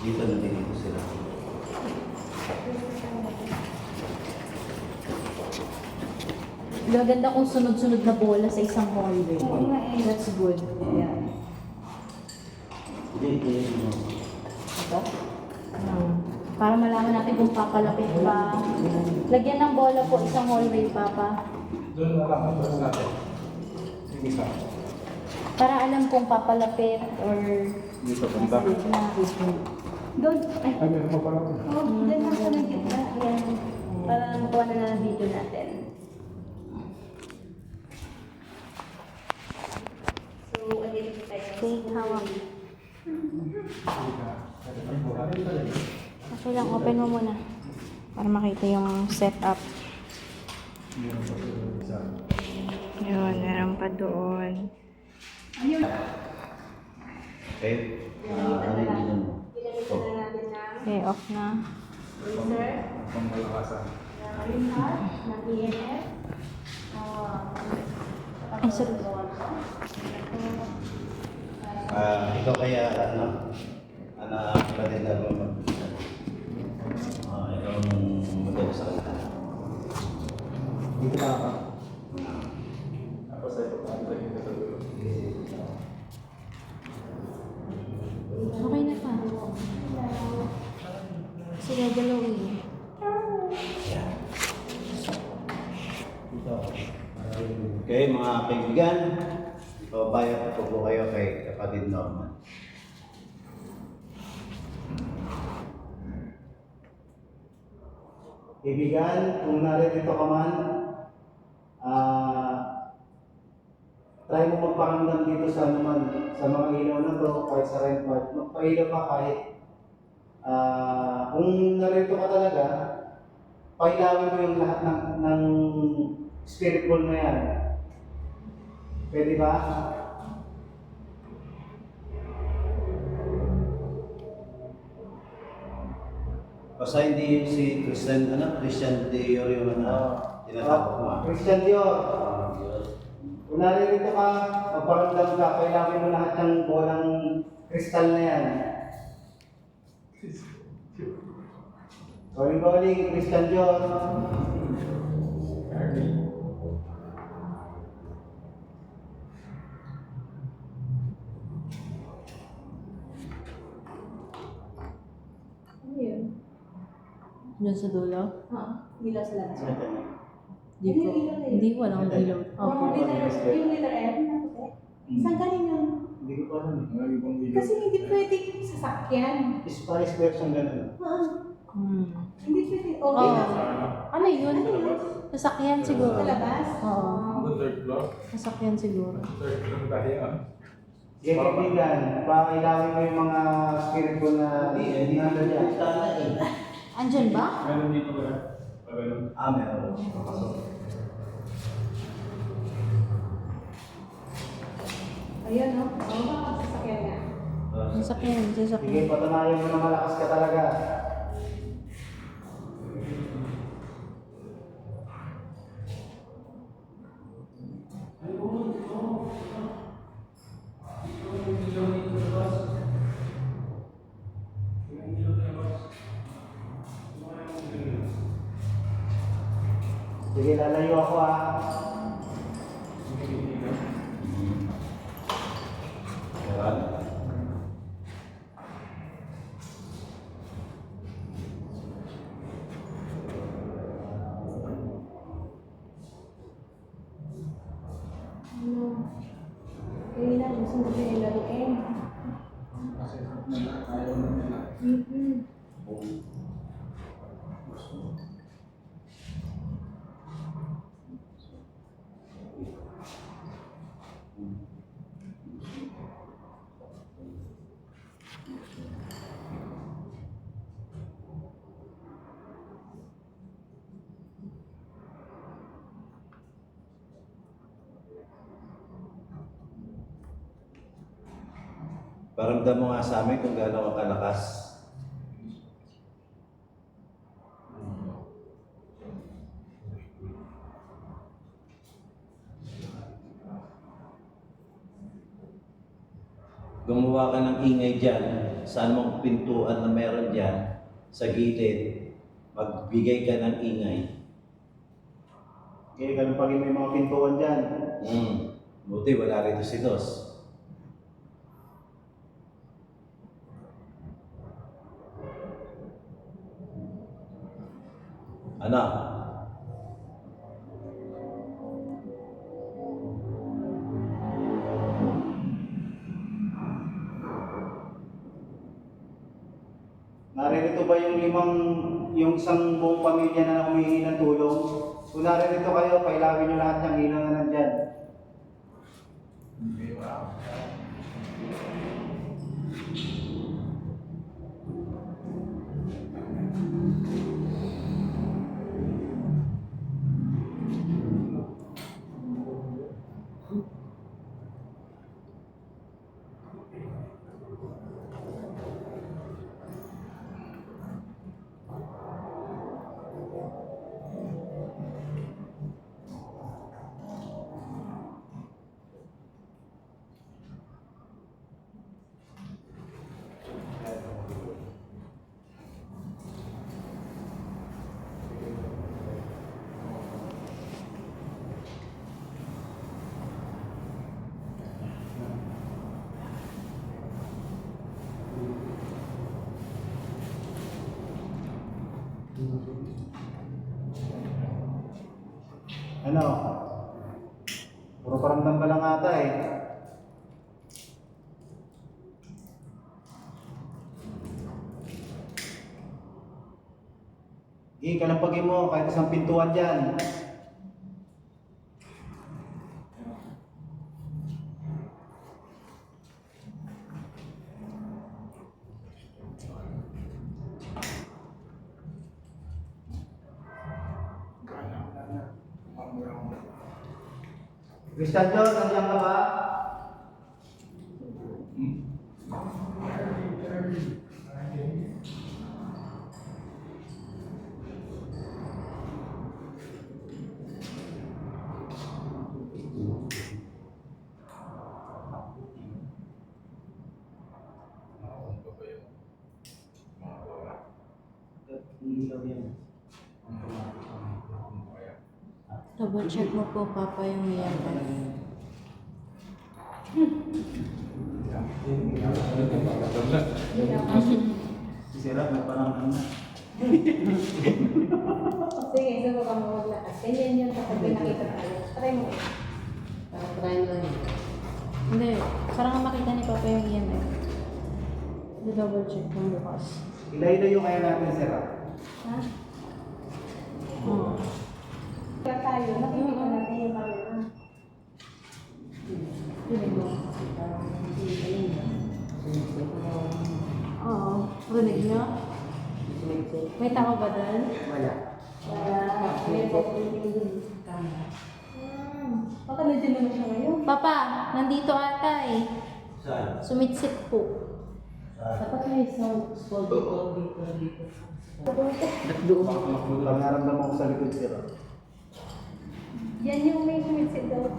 Dito na dito sila. Gaganda kung sunod-sunod na bola sa isang hallway. Oo nga eh. That's good. Yeah. Hindi. Ito? Para malaman natin kung papalapit pa. Lagyan ng bola po isang hallway, Papa. Doon na lang, tapos natin. Yung isa. Para alam kung papalapit or... Dito, banda. Doon. Ay. Ay, meron pa pala. Oh, doon lang sa gitna. Ayan. Para makuha na lang video natin. Okay, hawak. Okay lang, open mo muna. Para makita yung setup. Yun, meron pa doon. Okay? Ano yung ilan mo? Okay, off na. Ay, sorry. Ikaw kaya, kapatid na mo ikaw ang magdala sa kanila. Dito ka ka. Okay na pa. Sige, galawin. Okay, mga kaibigan, ipabayad po po kayo kay kapatid Norman. Kaibigan, kung narito ka man, try mo magparamdam dito sa sa mga ilaw na to, kahit sa rent part. Magpailaw ka kahit kung narito ka talaga, pailawin mo yung lahat ng spirit ball na yan. Pwede ba? Basta hindi si Christian Dior yung tinatawag mo. Christian Dior. Kung naririto ka, magparamdam ka, pailawin mo lahat ng bolang kristal na yan. Calling, Christian Dior. Ano yun? Diyan sa dulo? Ilaw sa labas. Di ko. Hindi, walang ilaw. Opo. Yung letter M na puti. Saan galing yun? Hindi ko pa alam. Kasi hindi pwedeng sasakyan. Spice version ganun. Hindi pwede. Oo. Okay. Ano yun? Sasakyan siguro. Sa labas? Oo. Third floor? Sasakyan siguro. Third floor tayo ah. Sige kaibigan, pakilamin mo yung mga spirit ko na hindi nandun yan. Andyan ba? Meron dito ba? Meron. Meron. Ayun, no? Oo, sasakyan nga. Sasakyan, Sige, sasakyan. patunayan mo na malakas ka talaga. Sige, lalayo ako Meron. Ano? Kaya na, gusto mo siya ilaruin. Kasi ayaw na nila. Paramdam mo nga sa amin kung gaano ka kalakas. Gumawa ka ng ingay dyan, saan mong pintuan na meron dyan, sa gilid, magbigay ka ng ingay. Okay, ganun pa rin may mga pintuan dyan. Buti wala rito si Dos. Ano? Naririto ba yung isang buong pamilya na humihingi ng tulong? Kung naririto kayo, pailawin nyo lahat ng ilaw na nandyan. Hindi ba? Ano? Puro paramdam ka lang ata eh. Kalampagin mo kahit isang pintuan dyan. Christian John, nandiyan ka ba? Double check mo po, Papa, yung EMF. Sisira, may parang na. Sige, subukan ka mo maglakas. Ganyan yun kapag may nakita tayo. Try mo. Try mo lang. Hindi, parang makita ni Papa yung EMF. Double check mo bukas. Ilayo kaya natin, sir. Ha? Oo. Kaya tayo, nakikita natin yung camera. Oo. Rinig nyo? May tao ba doon? Wala. May baka nandiyan naman siya ngayon. Papa, nandito ata eh. Saan? Sumitsik po. Dapat may sound dito. Pangaramdaman ko sa likod, sir. Yan yung may sumitsit daw.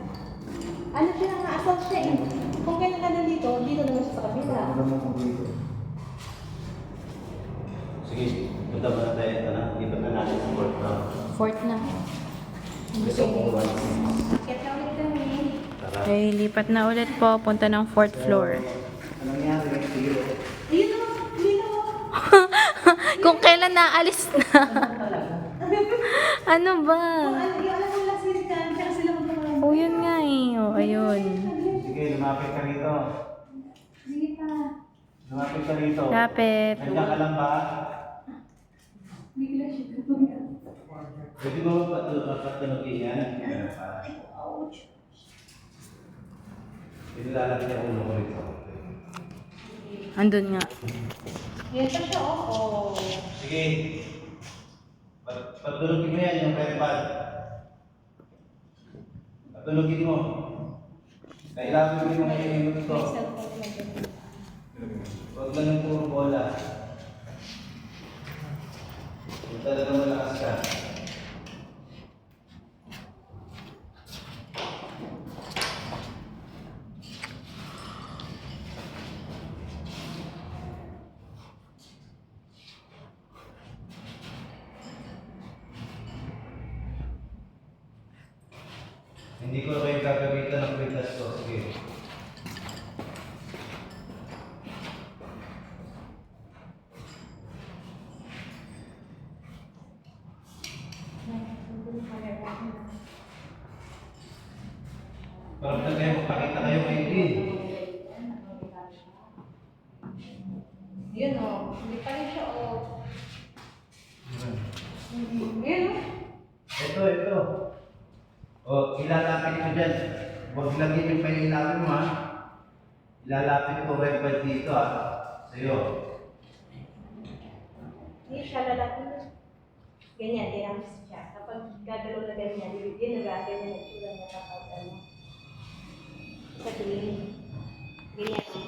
Ano siya, na-assault siya eh. Kung kailan ka nandito, dito naman siya sa kabila. Pangaramdaman ko dito. Sige, punta ba na tayo? Lipat na natin sa court na. Fourth na. Gusto ko ba? Akit na ulit kami. Tara. Okay, lipat na ulit po. Punta ng fourth floor. Anong nangyari? Zero. Ayun o, dito. Kung kailan naalis na. Ano ba? Alam mo lang sila dyan, kaya sila magpapalala. Oh, yun nga eh. Oh, ayun. Sige, lumapit ka rito. Sige pa. Lumapit ka rito. Lapit. Nandiyan ka lang ba? Bigla siya kapag. Pwede mo ba patunogin yan? Inilalaki niya ulo ko rito. Andun nga. Yan pa siya, oo. Sige. Patulogin mo yan yung peripad. Patulogin mo. Kailangan mo yung mga ito. May cellphone na dyan. Huwag lang yung puro bola. Kung talagang malakas ka. Hindi ko kayo gagamitan ng printas ko. Sige. Parang na kayo, magpakita kayo kay Dean. Yun o, hindi pa rin siya o. Yun o. Ito. O, ilalapit ko dyan. Huwag lagyan yung pailalapit mo, ha? Ilalapit ko red belt dito, ha? Sa'yo. Hindi siya lalaki. Ganyan, dinamis siya. Kapag gagalaw na ganyan, yun nagaganyan na itsura niya kapag ano. Sa tingin. Ganyan o.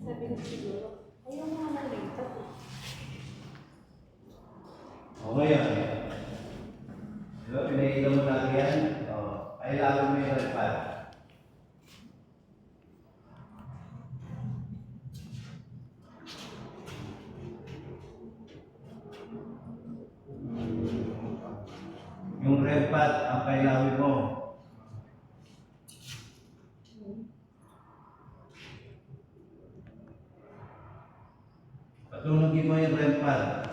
Sabi ko siguro, ayaw mo naman rito. O, ngayon. Diba, pinailaw mo lang yan. O, kailangan mo yung red belt. Yung REM pad ang kailawin mo. Patulogin mo yung REM pad.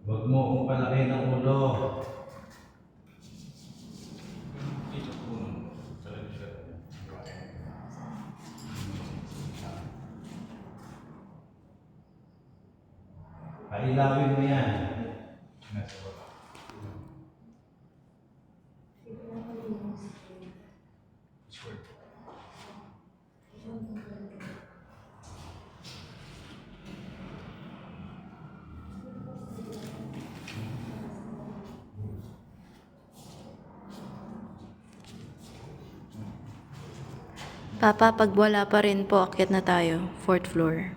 Huwag mo kong palaki ng ulo. Pailawin mo yan. Papa, pag wala pa rin po, akyat na tayo. 4th floor.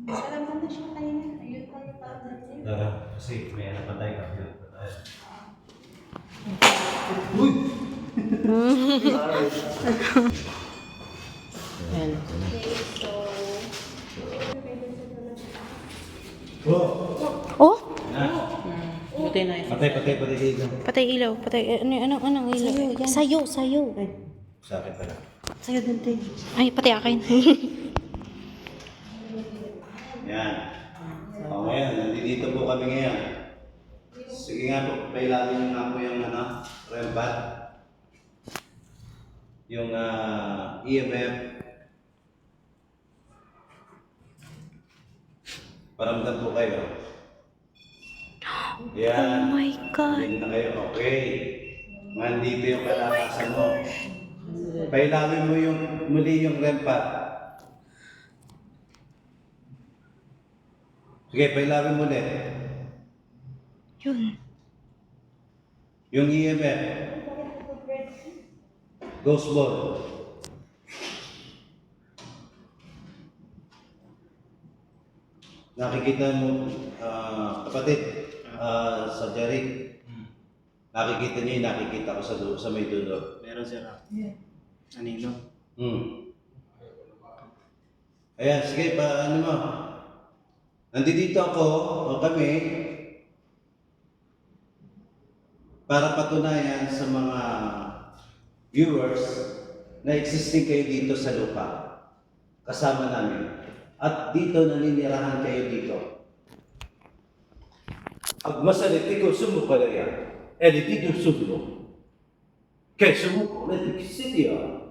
Alam mo na siya kanina. Ayun pa yung partner niya. Tara, kasi may napatay ka. Oh! Patay dito. Patay ilaw. Patay, anong ilaw? Sayo. Sa akin pala. Sayo din. Ay, pati akin. Yan. O ngayon, nandito po kami ngayon. Sige nga po, pailalim nyo nga po yung REM pad. Yung EMF. Paramdam po kayo. Yan. Oh my God. Hindi na kayo. Okay. Nandito yung kalakasan mo. Pailawin mo yung muli yung REM pad. Sige, pailawin mo ulit. Yun. Yung EMF. Ghost ball. Nakikita mo, kapatid, sa Jeric, nakikita niyo yung nakikita ko sa may dulo. Meron sila. Anino? Ayan, sige, ano mo? Nandito ako, o kami, para patunayan sa mga viewers na existing kayo dito sa lupa. Kasama namin. At dito naninirahan kayo dito. Pag masaliti ko, sumuko na yan. Dito sumuko. Kaya sumuko na dito siya.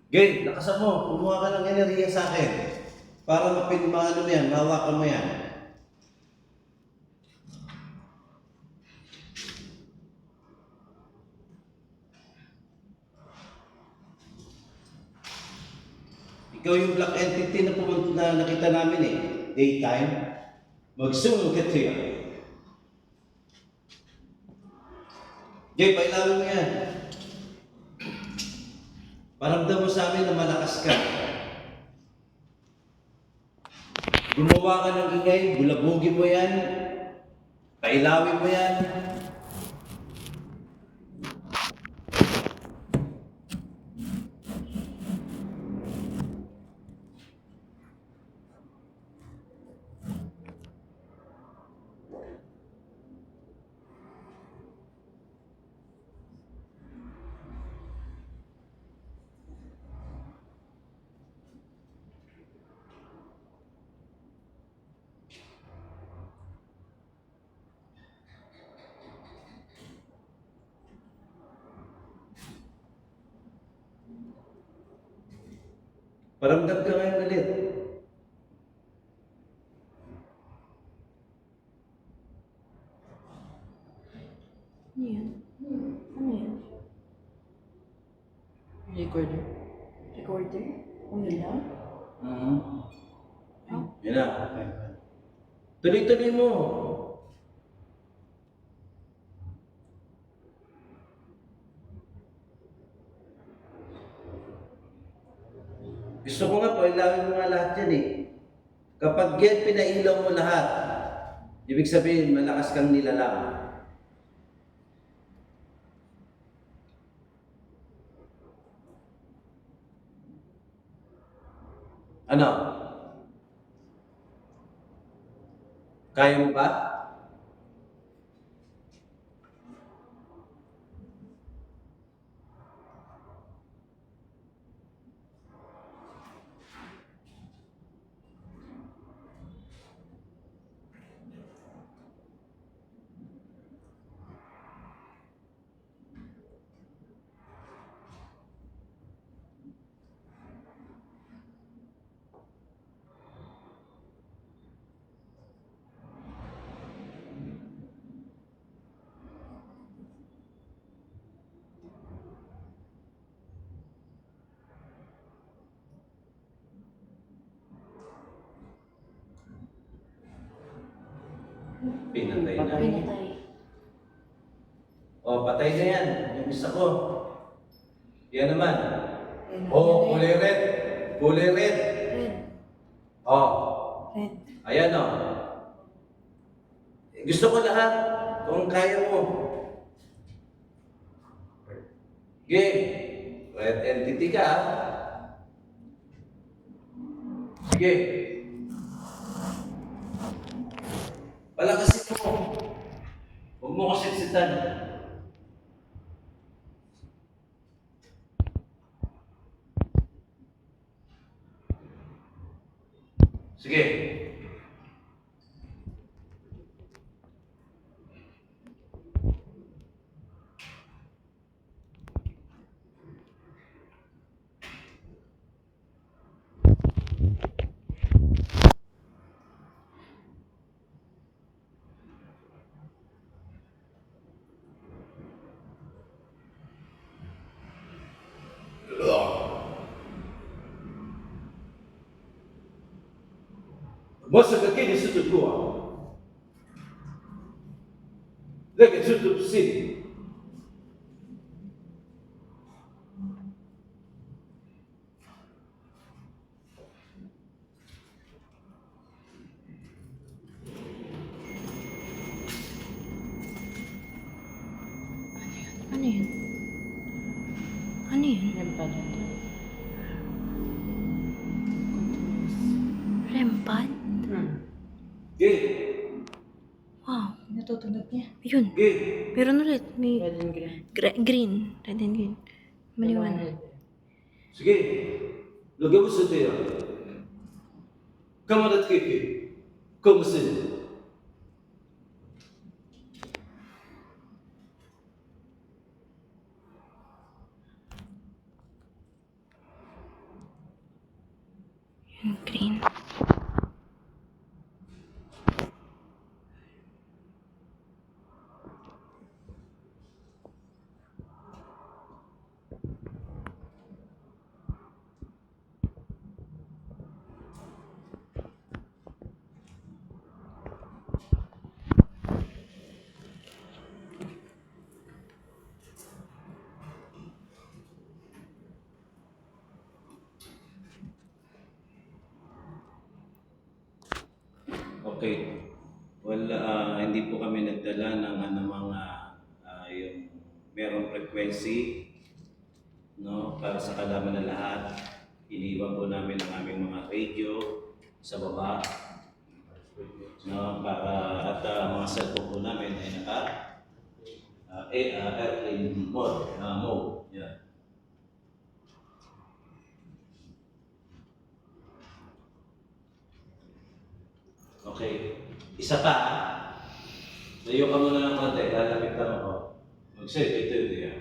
Gay, lakasan mo. Kumuha ka ng enerhiya sa akin. Para maano mo yan, mahawakan mo yan. Ikaw yung black entity na pumunta na nakita namin eh. Daytime. Magsunog ka siya. Gay, pailawin mo yan. Paramdam mo sa amin na malakas ka. Gumawa ka ng ingay, bulabugin mo yan, pailawin mo yan. Paramdam ka ngayon ulit. Ano yan? Ano yan? Recorder. Recorder? Ano lang? Yan na. Tuloy-tuloy mo. Gusto ko nga po, ilawin mo nga lahat yan eh. Kapag yan pinailaw mo lahat, ibig sabihin malakas kang nilalang. Ano? Kaya mo ba? Pinatay na. Pinatay. O, patay na yan. Yung isa ko. Yan naman. O, kulay red. Kulay red. Red. O, Red. ayan o. Gusto ko lahat. Kung kaya mo. Game. Red entity ka. Sige. Palakasin mo. Huwag mo kasisitan. Sige. Moça com aquele instituto tua. Lega tudo sim. Ano yan? Ano yan? Rempad. Rempad? Gay. Wow. Natutunog niya. Yun. Gay. Meron ulit. May Red and green. green. Red and green. Maliwanag. Sige. Lagyan mo sa tiya. Kamarat kiki. Kumusin. Yung green. Okay. Well, hindi po kami nagdala ng mga yung merong frequency, no, para sa kalaman ng lahat. Iniwan po namin ang aming mga radio sa baba, no, para at mga cellphone po namin ay naka airplane mode, mode. Yeah. Okay. Isa pa, layo ka muna ng konti, lalapit lang ako. Mag-save ito yan.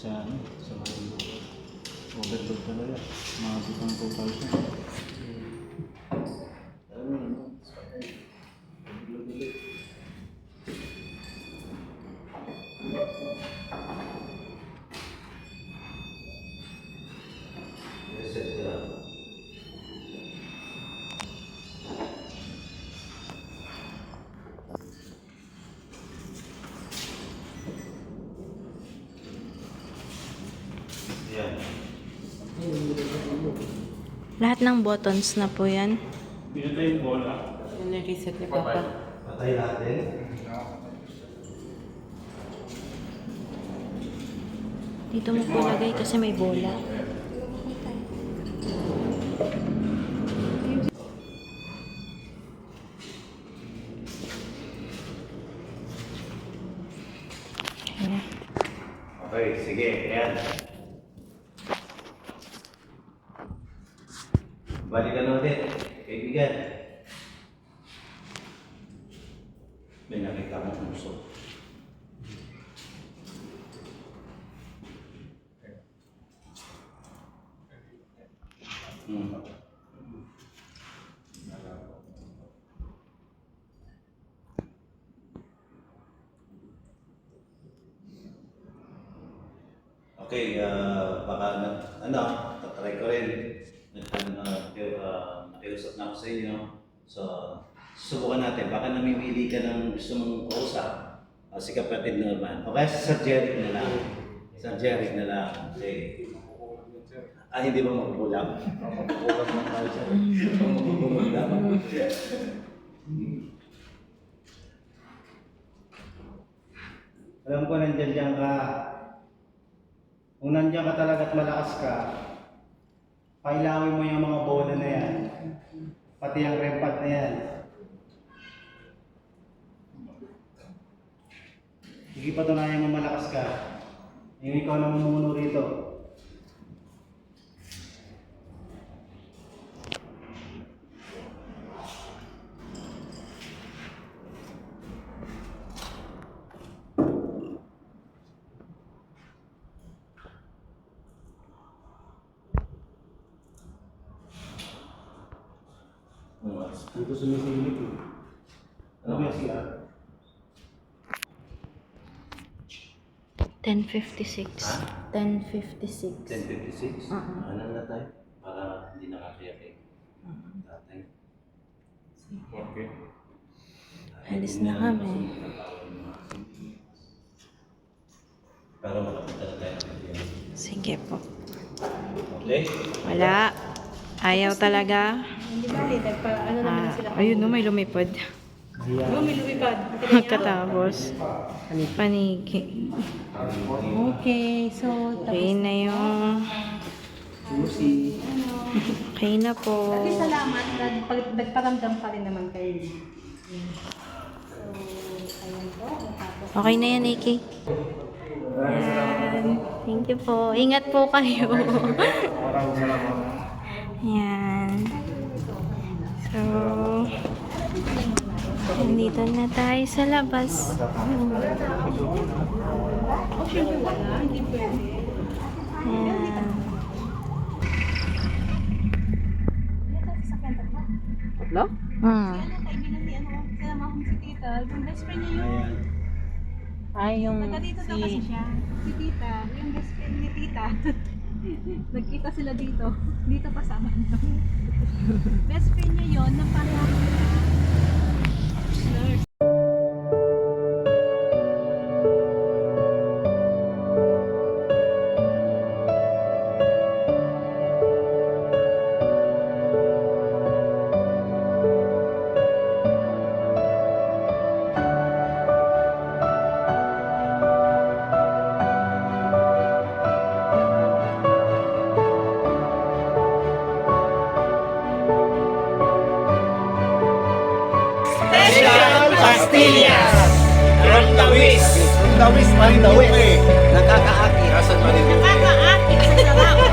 sa overload talaga. Mga bitang 2,000. Alam mo naman, overload ulit. Reset ka lang. Yan. Lahat ng buttons na po yan. Pinatay yung bola. Reset ni Papa. Patay natin. Dito mo po lagay kasi may bola. Ayan. Okay, sige. Ayan. Balikan na ulit. Kaibigan. May nakita mong puso. Okay, baka tatry ko rin. Nakiusap na ako sa inyo. So, susubukan natin. Baka namimili ka ng gusto mong kausap. Si Kapatid Norman. Okay, Sir Jeric na lang. Sir Jeric na lang. Okay. Hindi ba magkukulang? Makukulang na tayo sa Magkukulang. Alam ko nandiyan ka. Kung nandiyan ka talaga at malakas ka, pailawin mo yung mga bola na yan. Pati ang rempad na yan. Sige, patunayan mo malakas ka. Yung ikaw na mamumuno rito. Dito sumisilip eh. Ano ba yung CR? 10:56. Ha? 10:56. 10:56? Oo. Ano na tayo? Para hindi nakakayak eh. Tatay. Okay. Alis na kami. Para makapunta na tayo. Sige po. Okay? Wala. Ayaw talaga. Hindi ba, ano naman sila. Ayun no, may lumipad. May lumipad. Katapos. Paniki. Okay, so Okay na yung... Okay na po. salamat na nagparamdam pa rin naman kayo. So, ayan po. Natapos. Okay na yan, Iki. Yan. Thank you po. Ingat po kayo. Maraming salamat. Yan. So, nandito na tayo sa labas. Yan. Tatlo? Hmm. Kaibigan ni sila mahong si tita. Yung best friend niya yun. Ay, yung Taga dito daw kasi siya. Si tita, yung best friend ni tita. Nagkita sila dito. Dito pa sa amin. Best friend niya yun, na parang nurse. Dawis, man dawis. Nakakaaki. Asan man yung Nakakaakit sa sarap.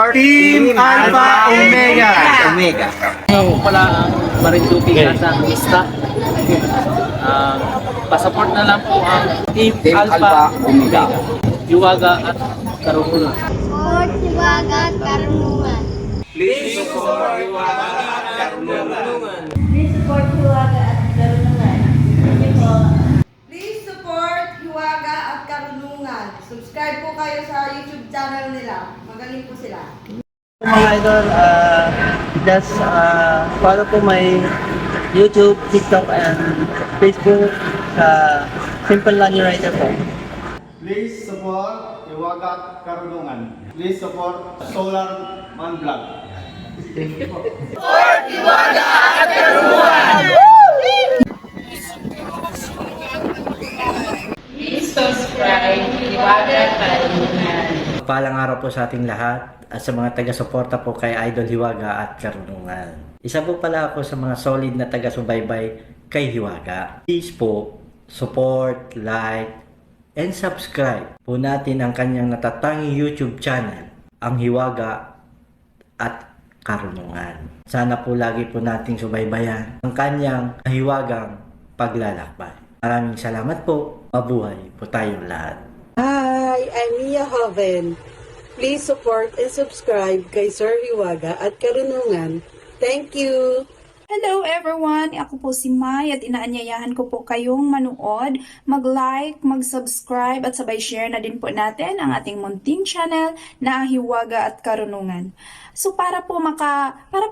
support Team Alpha Omega. Ako pala ang Marinduque nasa lista. Pasaport na lang po ang Team Alpha Omega. Hiwaga at Karunungan. Support Hiwaga at Karunungan. Please support Hiwaga at Karunungan. Thank you po. Please support Hiwaga at Karunungan. Subscribe po kayo sa YouTube channel nila. Magaling po sila. Mga idol, just follow po my YouTube, TikTok, and Facebook sa Simple Lanyo Writer po. Please support Hiwaga at Karunungan. Please support Solar Man Vlog. Palang araw po sa ating lahat at sa mga taga-suporta po kay Idol Hiwaga at Karunungan. Isa po pala ako sa mga solid na taga-subaybay kay Hiwaga. Please po, support, like, and subscribe po natin ang kanyang natatanging YouTube channel, ang Hiwaga at Karunungan. Sana po lagi po nating subaybayan ang kanyang hiwagang paglalakbay. Maraming salamat po. Mabuhay po tayong lahat. Hi, I'm Mia Hoven. Please support and subscribe kay Sir Hiwaga at Karunungan. Thank you! Hello everyone! Ako po si Mai at inaanyayahan ko po kayong manood, mag-like, mag-subscribe at sabay share na din po natin ang ating munting channel na Hiwaga at Karunungan. So para po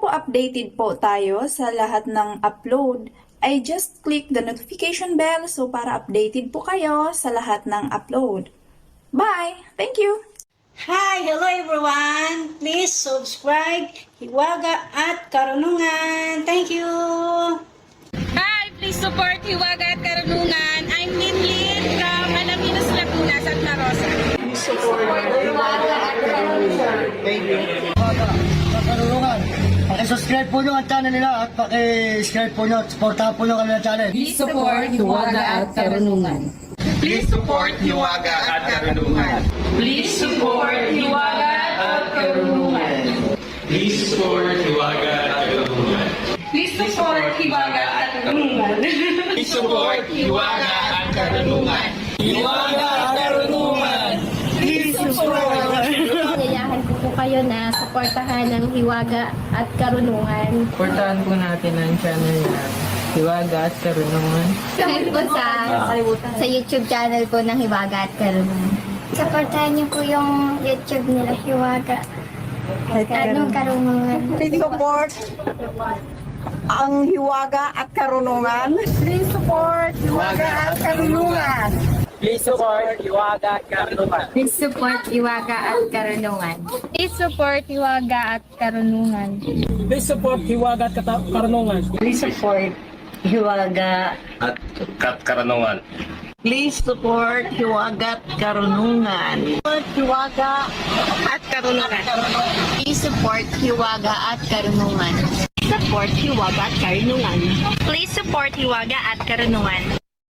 updated po tayo sa lahat ng upload, ay just click the notification bell so para updated po kayo sa lahat ng upload. Bye! Thank you! Hi! Hello everyone! Please subscribe Hiwaga at Karunungan. Thank you! Hi! Please support Hiwaga at Karunungan. I'm Linlin from Alaminos, Laguna, Santa Rosa. Karunungan. Paki-subscribe po nyo ang channel nila at paki-subscribe po nyo at supportahan po nyo kanilang channel. Please support Hiwaga at Karunungan. Please support Hiwaga at Karunungan. Please support Hiwaga at Karunungan. Please support Hiwaga at Karunungan. Please support Hiwaga at Karunungan. Please support Hiwaga at Karunungan. Hiwaga at Karunungan. Please support. Yayahan ko po kayo na supportahan ng Hiwaga at Karunungan. Supportahan po natin ang channel na Hiwaga at Karunungan. Dahil po sa YouTube channel po ng Hiwaga at Karunungan. Supportahan niyo po yung YouTube nila Hiwaga at Karunungan. Please support ang Hiwaga at Karunungan. Please support Hiwaga at Karunungan. Please support Hiwaga at Karunungan. Please support Hiwaga at Karunungan. Please support Hiwaga at Karunungan. Please support Hiwaga at Karunungan. Please support Hiwaga At Karunungan. Please support Hiwaga at Karunungan. Hiwaga at Karunungan. Please support Hiwaga at Karunungan. Support Hiwaga at Karunungan. Please support Hiwaga at Karunungan.